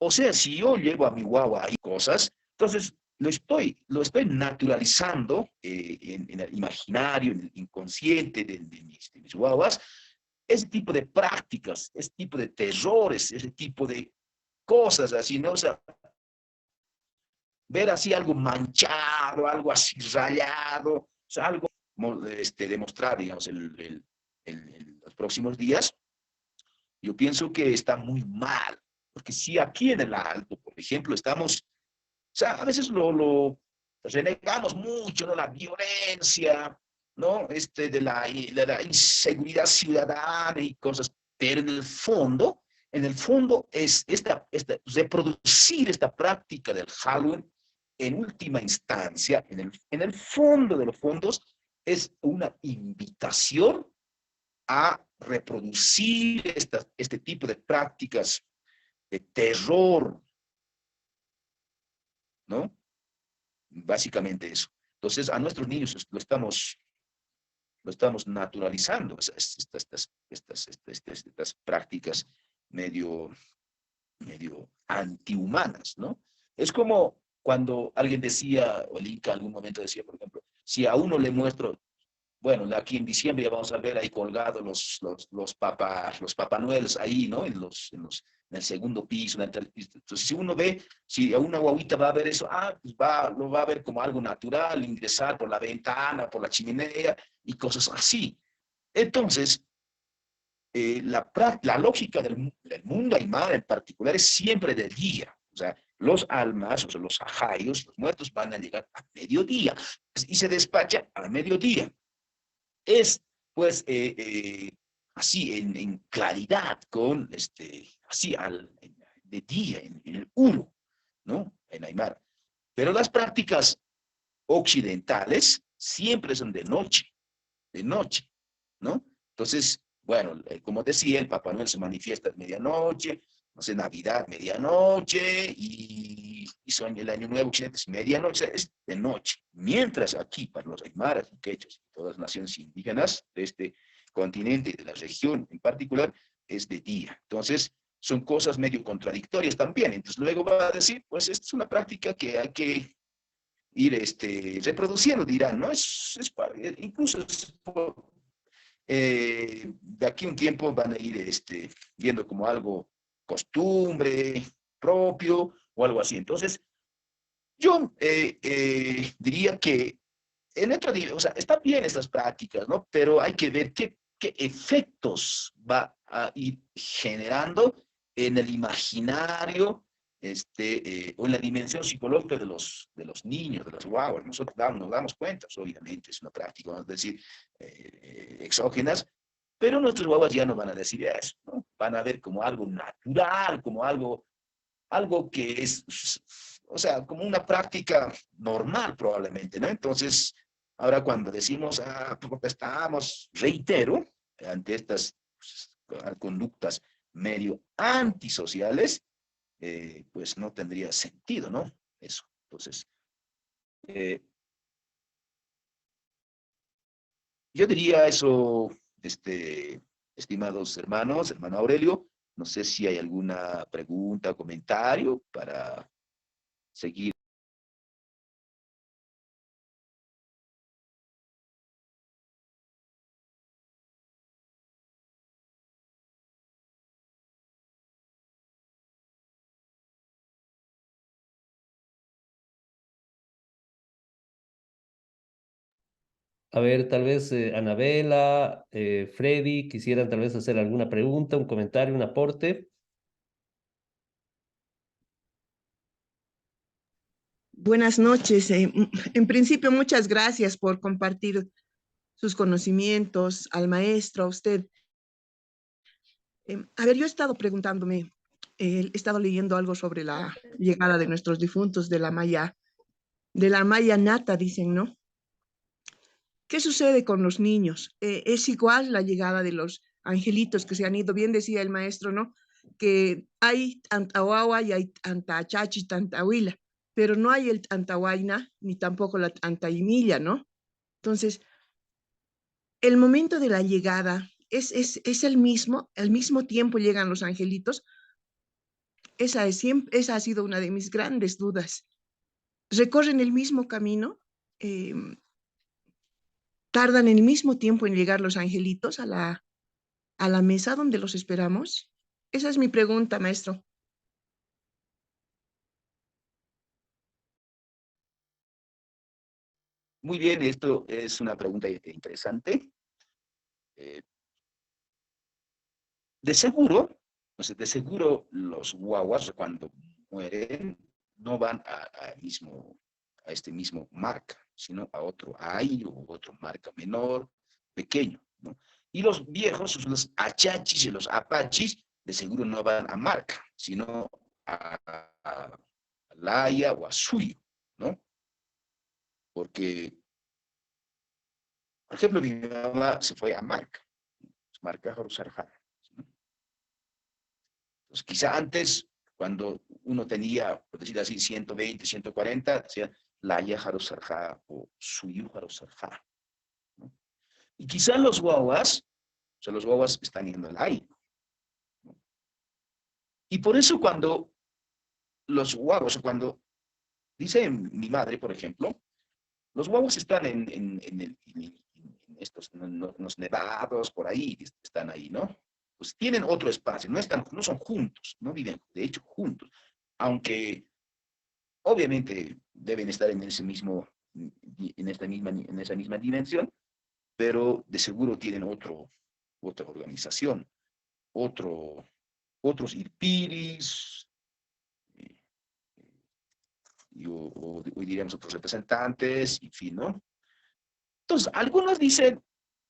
O sea, si yo llevo a mi guagua ahí cosas, entonces lo estoy naturalizando en el imaginario, en el inconsciente de mis guaguas, ese tipo de prácticas, ese tipo de terrores, ese tipo de cosas así, ¿no? O sea, ver así algo manchado, algo así rayado, o sea, algo demostrar, digamos, los próximos días, yo pienso que está muy mal, porque si aquí en el Alto, por ejemplo, estamos, o sea, a veces lo renegamos mucho, ¿no? La violencia, ¿no? De la inseguridad ciudadana y cosas, pero en el fondo es reproducir esta práctica del Halloween en última instancia, en el fondo de los fondos, es una invitación a reproducir este tipo de prácticas de terror, ¿no? Básicamente eso. Entonces, a nuestros niños lo estamos naturalizando, estas prácticas medio antihumanas, ¿no? Es como cuando alguien decía, o el Inca algún momento decía, por ejemplo, si a uno le muestro, bueno, aquí en diciembre ya vamos a ver ahí colgados los Papá Noeles ahí, ¿no? En el segundo piso, en el tercer piso. Entonces, si a una guaguita va a ver eso, pues lo va a ver como algo natural, ingresar por la ventana, por la chimenea y cosas así. Entonces, la lógica del mundo aymara en particular es siempre del día. O sea, los almas, o sea, los ajayos, los muertos van a llegar a mediodía y se despacha a mediodía. Es, pues, así en claridad, así de día, en el uno, ¿no? En Aymara. Pero las prácticas occidentales siempre son de noche, ¿no? Entonces, bueno, como decía, el Papá Noel se manifiesta a medianoche, no sé, Navidad, medianoche, y son el Año Nuevo occidente es medianoche, es de noche. Mientras aquí, para los aymaras, quechos y todas las naciones indígenas de este continente y de la región en particular, es de día. Entonces, son cosas medio contradictorias también. Entonces, luego va a decir, pues, esta es una práctica que hay que ir reproduciendo, dirán, ¿no? Incluso de aquí a un tiempo van a ir viendo como algo costumbre propio o algo así. Entonces, yo diría que o sea, están bien estas prácticas, ¿no? Pero hay que ver qué efectos va a ir generando en el imaginario o en la dimensión psicológica de los niños, de los guaguas. Nosotros nos damos cuenta, pues, obviamente es una práctica, vamos a decir, exógenas, pero nuestros guaguas ya no van a decir eso, ¿no? Van a ver como algo natural, como algo que es, o sea, como una práctica normal probablemente, ¿no? Entonces, ahora cuando decimos, protestamos, reitero, ante estas conductas medio antisociales, pues no tendría sentido, ¿no? Eso. Entonces, eh, yo diría eso, estimados hermanos, hermano Aurelio, no sé si hay alguna pregunta o comentario para seguir. A ver, tal vez Anabela, Freddy, quisieran tal vez hacer alguna pregunta, un comentario, un aporte. Buenas noches. En principio, muchas gracias por compartir sus conocimientos al maestro, a usted. A ver, yo he estado preguntándome, he estado leyendo algo sobre la llegada de nuestros difuntos de la Maya nata, dicen, ¿no? ¿Qué sucede con los niños? ¿Es igual la llegada de los angelitos que se han ido? Bien decía el maestro, ¿no? Que hay Antahuahua y hay Antachachi, Tantahuila, pero no hay el Antahuayna ni tampoco la Antaimilla, ¿no? Entonces, el momento de la llegada es el mismo, al mismo tiempo llegan los angelitos. Esa ha sido una de mis grandes dudas. ¿Recorren el mismo camino? Eh, ¿Tardan el mismo tiempo en llegar los angelitos a la mesa donde los esperamos? Esa es mi pregunta, maestro. Muy bien, esto es una pregunta interesante. Eh, de seguro, o sea, de seguro los guaguas cuando mueren no van a este mismo marca, sino a otro ay o otro marca menor, pequeño, ¿no? Y los viejos, los achachis y los apachis, de seguro no van a marca, sino a Laya o a Suyo, ¿no? Porque, por ejemplo, mi mamá se fue a marca Jaruzarjara. Pues quizá antes, cuando uno tenía, por decir así, 120, 140, decía Laya Jaruzarjara o Suyu Jaruzarjara, ¿no? Y quizá los guaguas, o sea, los guaguas están yendo al aire, ¿no? Y por eso cuando los guaguas, cuando dice mi madre, por ejemplo, los guaguas están en los nevados, por ahí, están ahí, ¿no? Pues tienen otro espacio, no son juntos, no viven, de hecho, juntos. Aunque obviamente deben estar en en esa misma dimensión, pero de seguro tienen otra organización, otro, otros irpiris, hoy diríamos otros representantes, en fin, ¿no? Entonces, algunos dicen,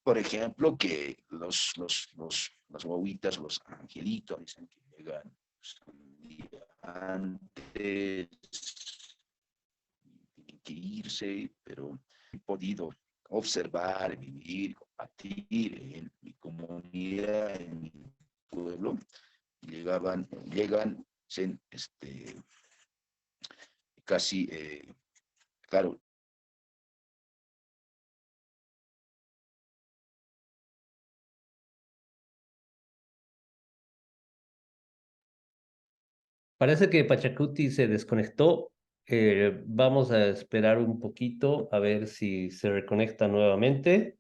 por ejemplo, que los guaguitas, los angelitos, dicen que llegan pues, un día antes, tienen que irse, pero he podido observar, vivir, compartir en mi comunidad, en mi pueblo, llegan, casi, claro. Parece que Pachacuti se desconectó. Vamos a esperar un poquito a ver si se reconecta nuevamente.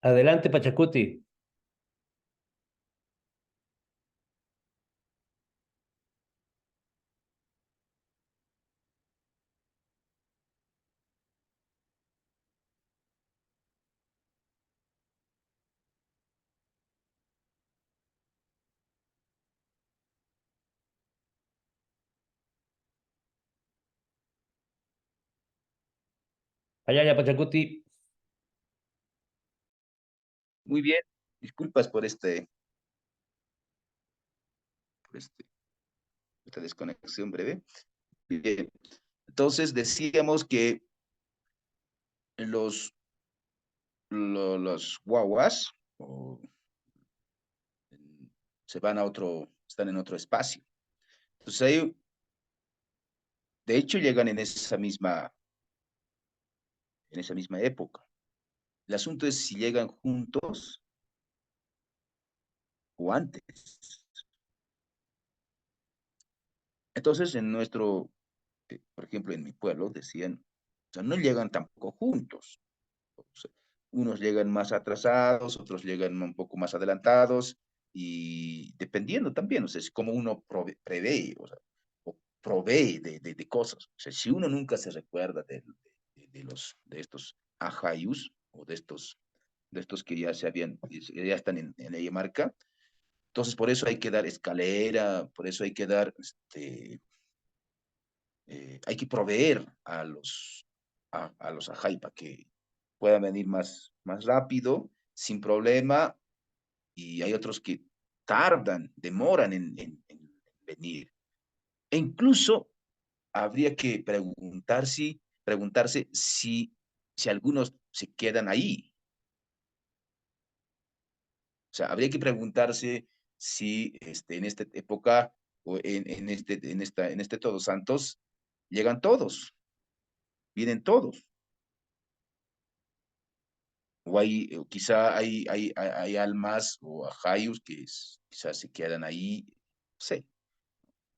Adelante, Pachacuti. Allá, ya, Pachacuti. Muy bien, disculpas por esta desconexión breve. Bien. Entonces decíamos que los guaguas se van a están en otro espacio. Entonces ahí, de hecho, llegan en esa misma época. El asunto es si llegan juntos o antes. Entonces, por ejemplo, en mi pueblo decían, o sea, no llegan tampoco juntos. O sea, unos llegan más atrasados, otros llegan un poco más adelantados, y dependiendo también, o sea, es como uno prevé, o sea, o provee de cosas. O sea, si uno nunca se recuerda de estos ajayus, o de estos que ya están en la marca, entonces por eso hay que dar escalera, por eso hay que dar, hay que proveer a los ajay para que puedan venir más rápido, sin problema, y hay otros que demoran en venir. E incluso habría que preguntarse si algunos se quedan ahí. O sea, habría que preguntarse si en esta época o en este Todos Santos llegan todos, vienen todos. O quizá hay almas o ajayus que quizás se quedan ahí, no sé.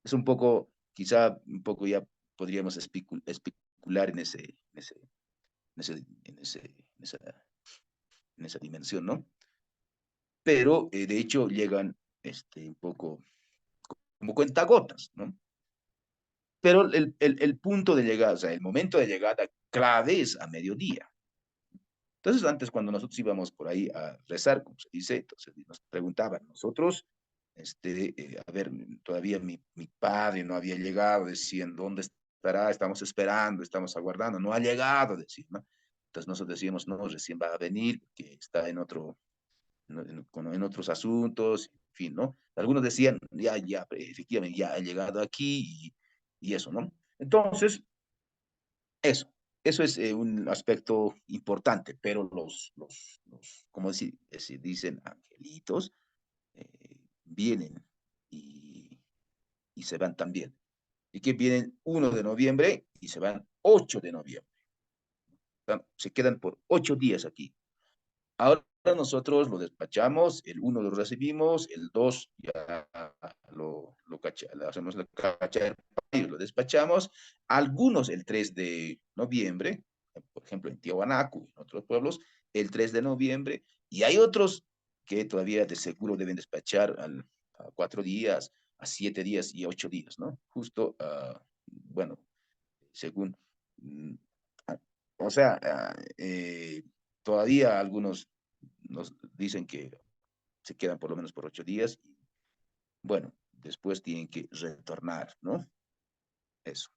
Es un poco, quizá un poco ya podríamos especular en ese, en ese, en esa, en esa dimensión, ¿no? Pero de hecho llegan un poco como cuentagotas, ¿no? Pero el punto de llegada, o sea, el momento de llegada clave es a mediodía. Entonces, antes cuando nosotros íbamos por ahí a rezar, como se dice, entonces nos preguntaban, nosotros, a ver, todavía mi padre no había llegado, decían, ¿dónde estará? Estamos esperando, estamos aguardando, no ha llegado, decían, ¿no? Entonces nosotros decíamos, no, recién va a venir, que está en otros asuntos, en fin, ¿no? Algunos decían, ya, efectivamente, ya ha llegado aquí y eso, ¿no? Entonces, eso, eso es un aspecto importante, pero como si dicen angelitos, vienen y, y se van también. Y que vienen 1 de noviembre y se van 8 de noviembre. Se quedan por 8 días aquí. Ahora nosotros lo despachamos, el 1 lo recibimos, el 2 ya lo hacemos la cacha y lo despachamos. Algunos el 3 de noviembre, por ejemplo en Tiahuanaco y en otros pueblos, el 3 de noviembre, y hay otros que todavía de seguro deben despachar a 4 días, a 7 días y a 8 días, ¿no? Justo, bueno, según, mm, ah, o sea, todavía algunos nos dicen que se quedan por lo menos por 8 días y bueno, después tienen que retornar, ¿no? Eso.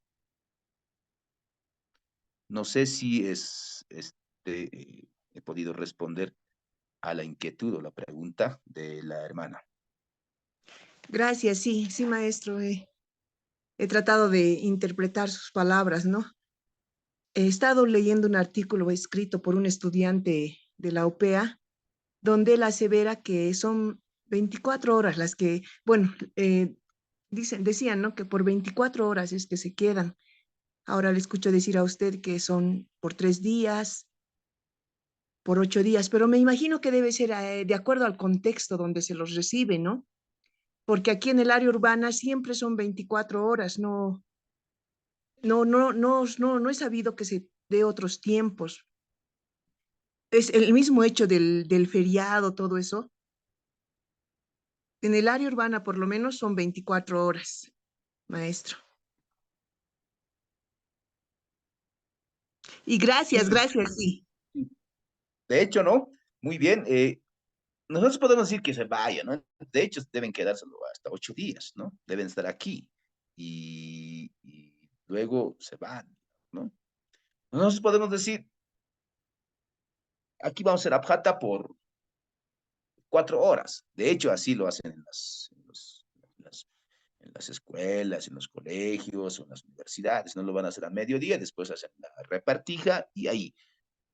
No sé si he podido responder a la inquietud o la pregunta de la hermana. Gracias, sí, sí, maestro. he tratado de interpretar sus palabras, ¿no? He estado leyendo un artículo escrito por un estudiante de la UPEA, donde él asevera que son 24 horas las que, bueno, decían, ¿no? Que por 24 horas es que se quedan. Ahora le escucho decir a usted que son por 3 días, por 8 días, pero me imagino que debe ser de acuerdo al contexto donde se los recibe, ¿no? Porque aquí en el área urbana siempre son 24 horas, no he sabido que se dé otros tiempos. Es el mismo hecho del feriado, todo eso. En el área urbana por lo menos son 24 horas, maestro. Y gracias, Sí, gracias, sí. de hecho, ¿no? Muy bien. Nosotros podemos decir que se vaya, ¿no? De hecho, deben quedárselo hasta 8 días, ¿no? Deben estar aquí y luego se van, ¿no? Nosotros podemos decir, aquí vamos a hacer abjata por 4 horas. De hecho, así lo hacen en las escuelas, en los colegios, en las universidades. No lo van a hacer a mediodía, después hacen la repartija y ahí.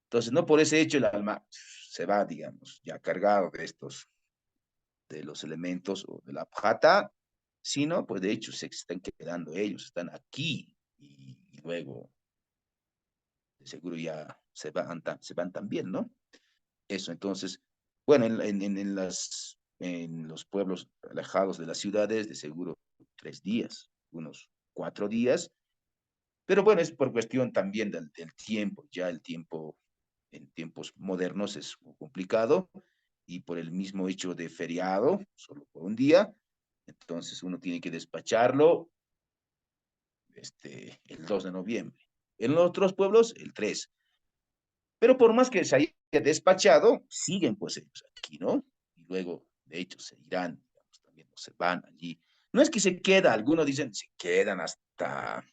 Entonces, no por ese hecho el alma se va, digamos, ya cargado de los elementos o de la abjata, sino, pues de hecho, se están quedando ellos, están aquí y luego, de seguro ya se van también, ¿no? Eso, entonces, bueno, en los pueblos alejados de las ciudades, de seguro 3 días, unos 4 días, pero bueno, es por cuestión también del tiempo, ya el tiempo en tiempos modernos es complicado y por el mismo hecho de feriado, solo por un día, entonces uno tiene que despacharlo el 2 de noviembre. En los otros pueblos, el 3. Pero por más que se haya despachado, siguen pues ellos aquí, ¿no? Y luego, de hecho, se irán, digamos, también no se van allí. No es que se queda, algunos dicen se quedan hasta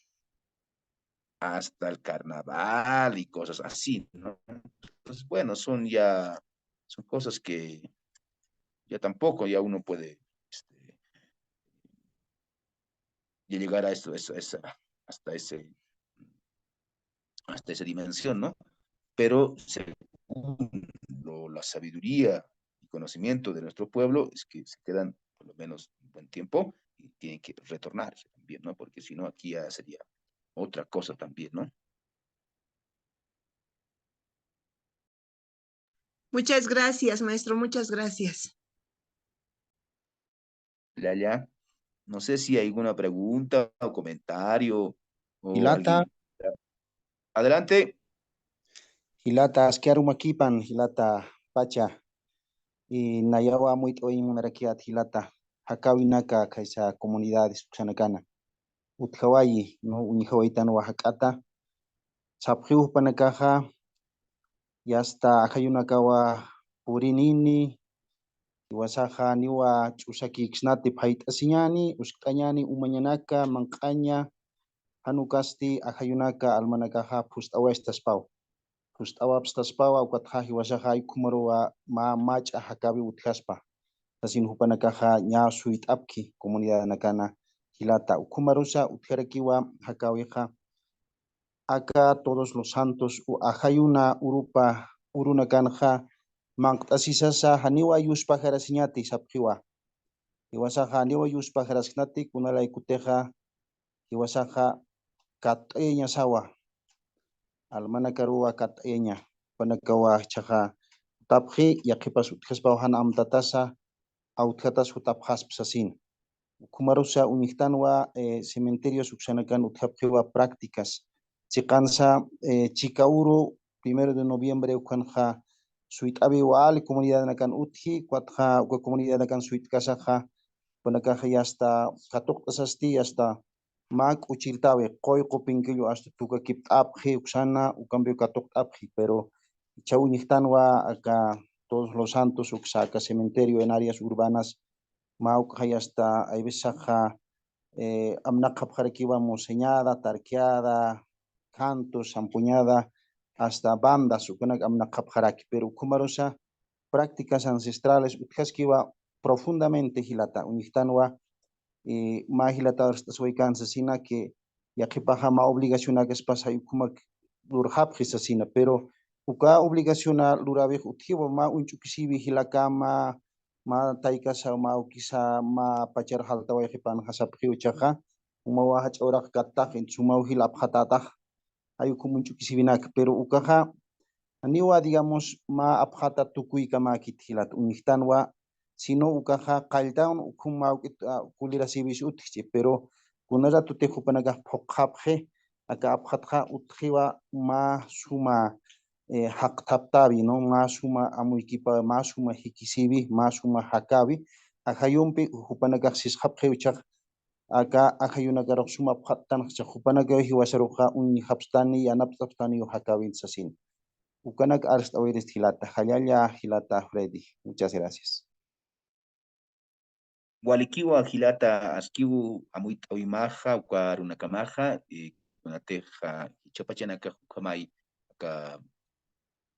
el carnaval y cosas así, ¿no? Entonces, bueno, son cosas que ya tampoco ya uno puede ya llegar a esto, hasta ese, hasta esa dimensión, ¿no? Pero según la sabiduría y conocimiento de nuestro pueblo es que se quedan por lo menos un buen tiempo y tienen que retornarse también, ¿no? Porque si no, aquí ya sería otra cosa también, ¿no? Muchas gracias, maestro, muchas gracias. Ya. No sé si hay alguna pregunta o comentario o Hilata, alguien. Adelante. hilata, asquiarumakipan, hilata, pacha, y nayawa muy oin munarakiat hilata, hakawinaka kaisa comunidades kusanakana. Uthawayi, no unihawaitano wahakata, saphiu panakaja, y hasta akayunakawa purinini, iwasaja niwa chusaki xnati paitasiñani, uskañani umañanaka, mankaña, hanukasti akayunaka almanakaja pustawaestas pau. Pustawaps taspawa ukathaji wasaja kumaruwa ma macha hakabi utkaspa. Tasin hupanakaja nya suit apki comunidad nakana hilata ukumarusa utkarakiwa hakawiha acá todos los santos u ajayuna urupa urunakanja manqtasisasa haniwa yuspa jarasiñati sapjiwa. Iwasaja haniwa yuspa jarasnati kunalaikuteja iwasaja kat'eña sawa almanakaruwa kat'eña panakawa chaja tapji yaqipas utkaspa hana amtatasa autkatas utapjaspsasin. Kumarusa uniktanwa cementerio suksanakan utkapjiwa prácticas. Chikansa Chicauro, 1 de noviembre, ukanja suit abiwal, comunidad nakan utji, cuatja comunidad nakan suit kasaja, panakaja y hasta katok tasasti hasta mak uchiltawe, koy kopinquillo hasta tuka kip apji, uksana, cambio katok apji, pero chau niktanwa acá todos los santos, uksaka cementerio en áreas urbanas, mauk hay hasta hay veces amnakapjarakiwa moseñada, tarqueada, cantos, ampuñada, hasta bandas, ukanak amnakapjaraki, pero kumarusa prácticas ancestrales, utkaskiwa profundamente hilata, uniktanwa Mahilata soy cansasina que ya que paja ma obligación a que pasa y como lurhab asina, pero uka obligación a lurabe utivo ma unchukisi vigilaka ma taikasa ma ukisa ma pacar halta wa hipan hasap hiuchaja uma wahach orak katak en suma hilap hatata ayu kumunchukisi vinak, pero ukaja aniwa digamos ma abhata tukui kama kithilat unihtanwa sino ukaja qaldaun ukuma kulira sibis utchi, pero kunara tute kupanaga phokaphe aka abhatha uthiwa ma suma haqtaptabi no ma suma amuikipa ma suma hikisibi ma suma hakabi akayumpi kupanaga sishaphe uchak aka akayunaga suma phatan kupanaga hiwasaruha uni hapstani yanaptaptani hakabin sasin. Ukanak hasta hoy hilata, Jalaya Hilata Freddy. Muchas gracias. Walikiwa hilata askiu amuit oimaja ukarunakamaja kunateja chapachanaka kamai ka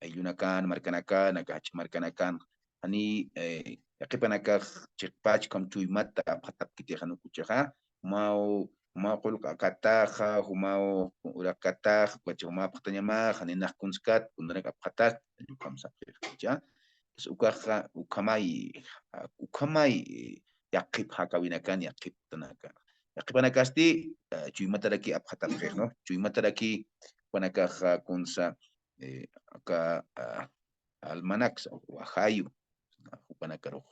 ayunakan markanakan akach markanakan ani yaqipanaka chiqpach kam chuymata aphatap kitejanu kuchaja mau qul kataja humao urakataja kuachuma patañama hanenak kunskat kunrak aphatak kamsa ya ukaja ukamai yaqip hakawinakan yaqip tanaka yaqipanakasti chuymataraki aphatak no chuymataraki panakaja kunsa acá almanax wajayu upanakaro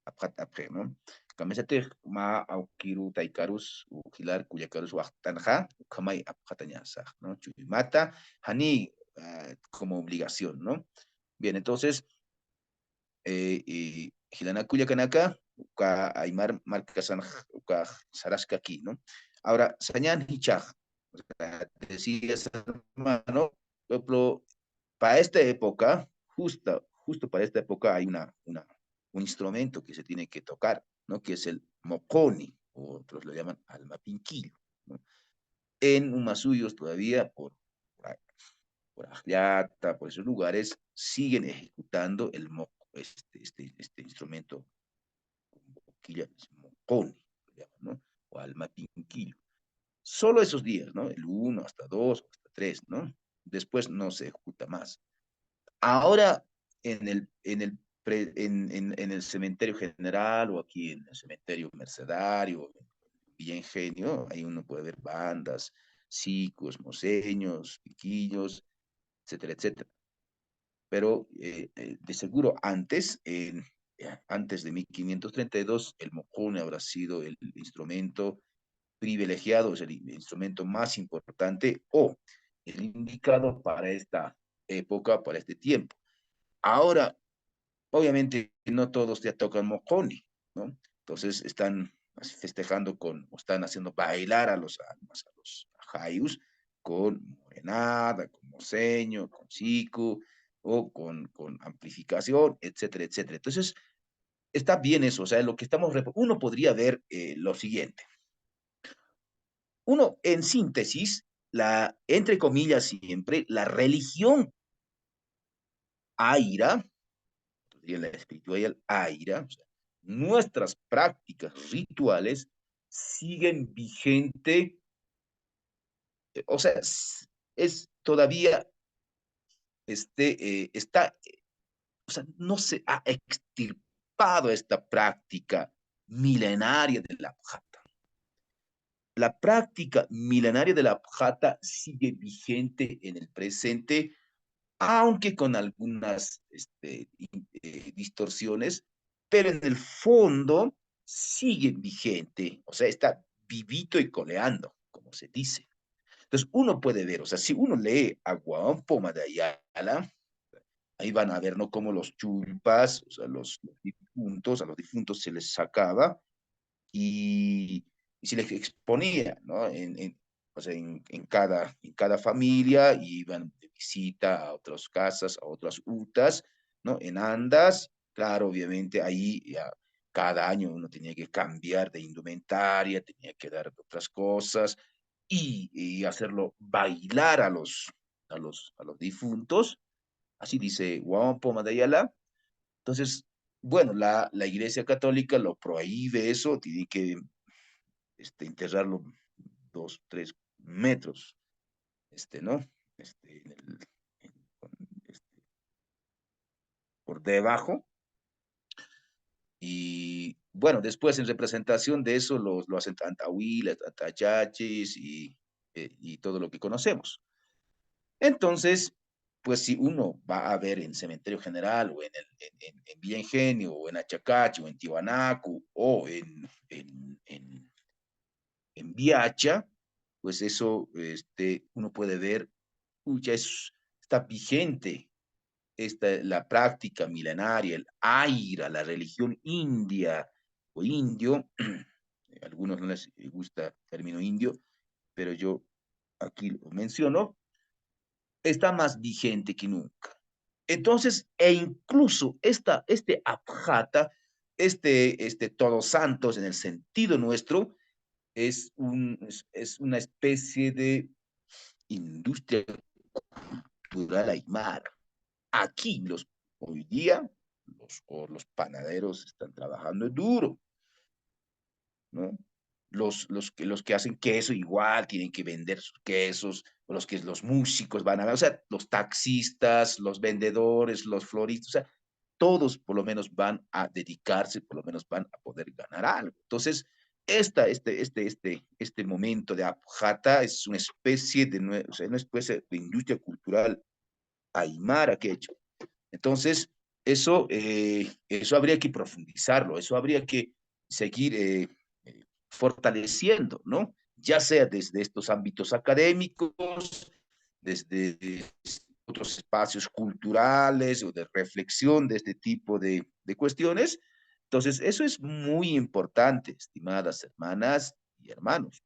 aphat apre no kamesate ma aukiru taikarus ukilar kuyakarus waktanja kamay aphatanyasa no chuimata hani como obligación, ¿no? Bien, entonces hilana kuyakanaka uka aymar marcasan uka saraska aquí, ¿no? Ahora sañan hichaj, decías hermano, para esta época, justo para esta época hay un instrumento que se tiene que tocar, ¿no? Que es el moconi, o otros lo llaman almapinquillo, ¿no? En Umasuyos todavía, por Ajliata, por esos lugares, siguen ejecutando este instrumento, moconi, lo llaman, ¿no? O almapinquillo. Solo esos días, ¿no? El 1 hasta 2, hasta 3, ¿no? Después no se ejecuta más. Ahora, en el cementerio general o aquí en el cementerio mercedario, Villa Ingenio, ahí uno puede ver bandas, sicos, moseños, piquillos, etcétera, etcétera. Pero de seguro antes de 1532, el mocone habrá sido el instrumento privilegiado, es el instrumento más importante o el indicado para esta época, para este tiempo. Ahora, obviamente, no todos ya tocan moconi, ¿no? Entonces están festejando o están haciendo bailar a los ajayus con morenada, con moseño, con siku, o con amplificación, etcétera, etcétera. Entonces, está bien eso, o sea, uno podría ver lo siguiente. Uno, en síntesis, entre comillas siempre, la religión aira, la espiritual aira, o sea, nuestras prácticas rituales siguen vigente, o sea, es todavía, está, o sea, no se ha extirpado esta práctica milenaria de la Abjata. La práctica milenaria de la Abjata sigue vigente en el presente, aunque con algunas distorsiones, pero en el fondo sigue vigente, o sea, está vivito y coleando, como se dice. Entonces, uno puede ver, o sea, si uno lee a Guampoma de Ayala, ahí van a ver, ¿no? Cómo los chulpas, o sea, a los difuntos se les sacaba y se les exponía, ¿no? O sea, en cada familia, y iban de visita a otras casas, a otras utas, ¿no? En andas, claro, obviamente ahí ya cada año uno tenía que cambiar de indumentaria, tenía que dar otras cosas y hacerlo bailar a los difuntos, así dice Guampo Madayala. Entonces, bueno, la Iglesia Católica lo prohíbe eso, tiene que enterrarlo 2, 3 metros, ¿no? En este, por debajo. Y bueno, después en representación de eso lo hacen tantahuilas, tantayachis y todo lo que conocemos. Entonces, pues si uno va a ver en Cementerio General o en Villa Ingenio o en Achacachi o en Tiwanaku o en Viacha, pues eso uno puede ver, ya está vigente la práctica milenaria, el Aira, la religión india o indio. A algunos no les gusta el término indio, pero yo aquí lo menciono, está más vigente que nunca. Entonces, e incluso este Abjata, Todos Santos en el sentido nuestro, es una especie de industria cultural aymara. Aquí hoy día los panaderos están trabajando duro, ¿no? Los que hacen queso igual tienen que vender sus quesos, o los músicos van a, o sea, los taxistas, los vendedores, los floristas, o sea, todos por lo menos van a dedicarse, por lo menos van a poder ganar algo. Entonces, este momento de Apjata es una especie o sea, una especie de industria cultural aymara que he hecho. Entonces, eso habría que profundizarlo, eso habría que seguir fortaleciendo, ¿no? Ya sea desde estos ámbitos académicos, desde otros espacios culturales o de reflexión de este tipo de cuestiones. Entonces, eso es muy importante, estimadas hermanas y hermanos.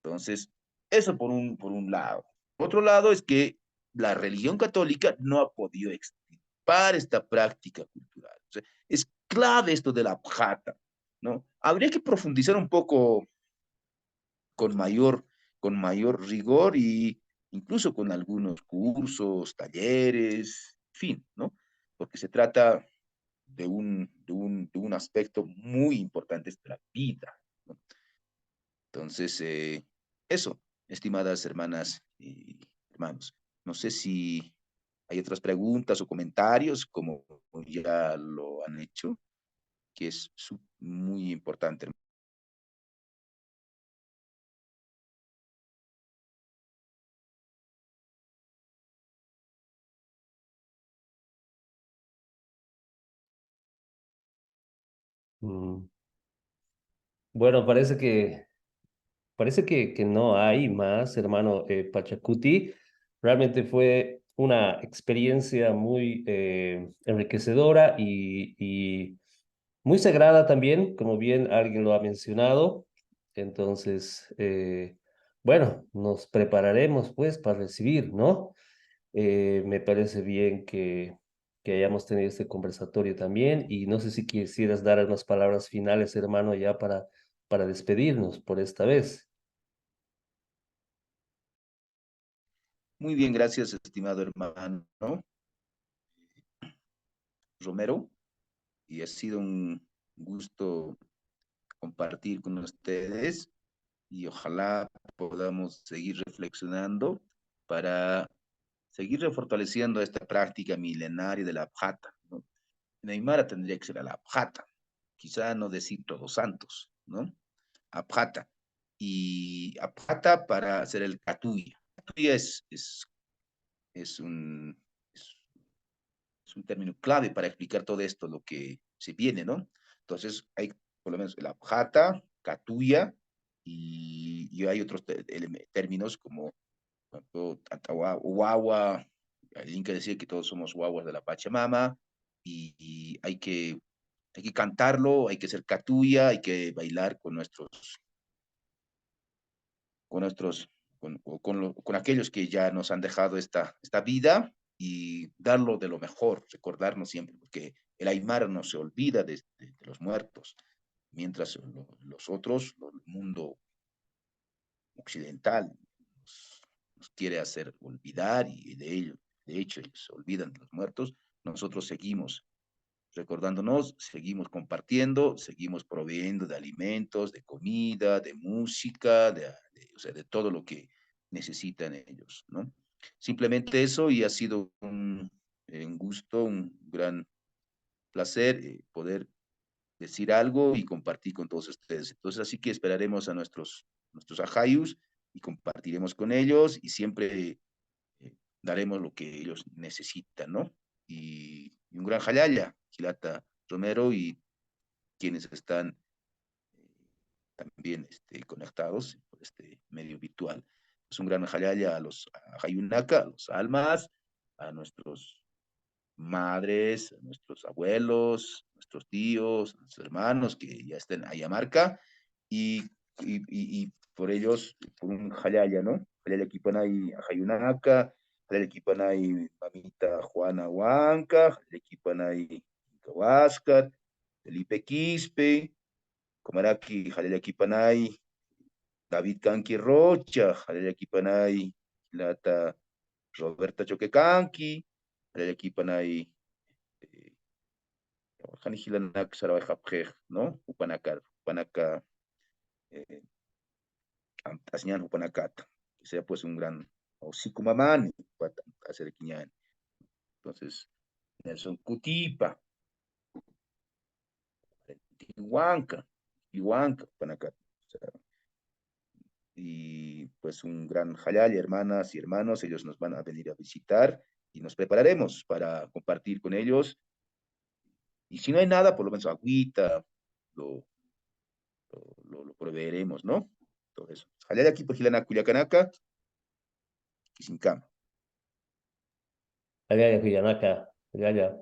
Entonces, eso por un lado. Otro lado es que la religión católica no ha podido extirpar esta práctica cultural. O sea, es clave esto de la bjata, ¿no? Habría que profundizar un poco con mayor rigor y incluso con algunos cursos, talleres, en fin, ¿no? Porque se trata de un aspecto muy importante de la vida, ¿no? Entonces, eso, estimadas hermanas y hermanos. No sé si hay otras preguntas o comentarios, como ya lo han hecho, que es muy importante. Mm. Bueno, parece que no hay más, hermano Pachacuti. Realmente fue una experiencia muy enriquecedora y muy sagrada también, como bien alguien lo ha mencionado. Entonces, bueno, nos prepararemos pues para recibir, ¿no? Me parece bien que hayamos tenido este conversatorio también y no sé si quisieras dar unas palabras finales, hermano, ya para despedirnos por esta vez. Muy bien, gracias, estimado hermano Romero, y ha sido un gusto compartir con ustedes y ojalá podamos seguir reflexionando para seguir fortaleciendo esta práctica milenaria de la Abjata, ¿no? En Aymara tendría que ser a la Abjata, quizá no decir Todos Santos, ¿no? Abjata. Y Abjata para hacer el Catuya. Catuya es un, es, es un término clave para explicar todo esto, lo que se viene, ¿no? Entonces, hay por lo menos la Abjata, Catuya, y hay otros términos como Guagua, el Inca decía que todos somos guaguas de la Pachamama, y hay que cantarlo, hay que ser catuya, hay que bailar con nuestros, con aquellos que ya nos han dejado esta vida y darlo de lo mejor, recordarnos siempre, porque el Aymara no se olvida de los muertos, mientras los otros, el mundo occidental, nos quiere hacer olvidar y de hecho ellos se olvidan de los muertos, nosotros seguimos recordándonos, seguimos compartiendo, seguimos proveyendo de alimentos, de comida, de música, o sea, de todo lo que necesitan ellos, ¿no? Simplemente eso, y ha sido un gusto, un gran placer poder decir algo y compartir con todos ustedes. Entonces, así que esperaremos a nuestros ajayus y compartiremos con ellos y siempre daremos lo que ellos necesitan, ¿no? Y un gran jalaya, Gilata Romero, y quienes están también conectados por este medio virtual. Es un gran jalaya a los ajayunaka, a los almas, a nuestros madres, a nuestros abuelos, nuestros tíos, nuestros hermanos que ya estén en Ayamarca, y, y por ellos, por un jalaya, ¿no? Jalaya Kipanay Ajayunaca, Jalaya Kipanay Mamita Juana Huanca, Jalaya Kipanay Kawascat, Felipe Quispe, Comaraki, Jalaya Kipanay David Kanki Rocha, Jalaya Kipanay Lata Roberta Choquecanqui, Jalaya Kipanay Janijilanak Sarabajapjej, ¿no? Upanaka, Asñan Upanacata, que sea pues un gran, o Sikumamani, para hacer quiñán. Entonces, Nelson Cutipa, Huanca, Upanacata. O sea, y pues un gran jalal, hermanas y hermanos, ellos nos van a venir a visitar y nos prepararemos para compartir con ellos. Y si no hay nada, por lo menos agüita, lo, lo proveeremos, ¿no? Todo eso. Jalal aquí por Gilana Culiacanaca, Kisincama. Allá, Villanaka, allá.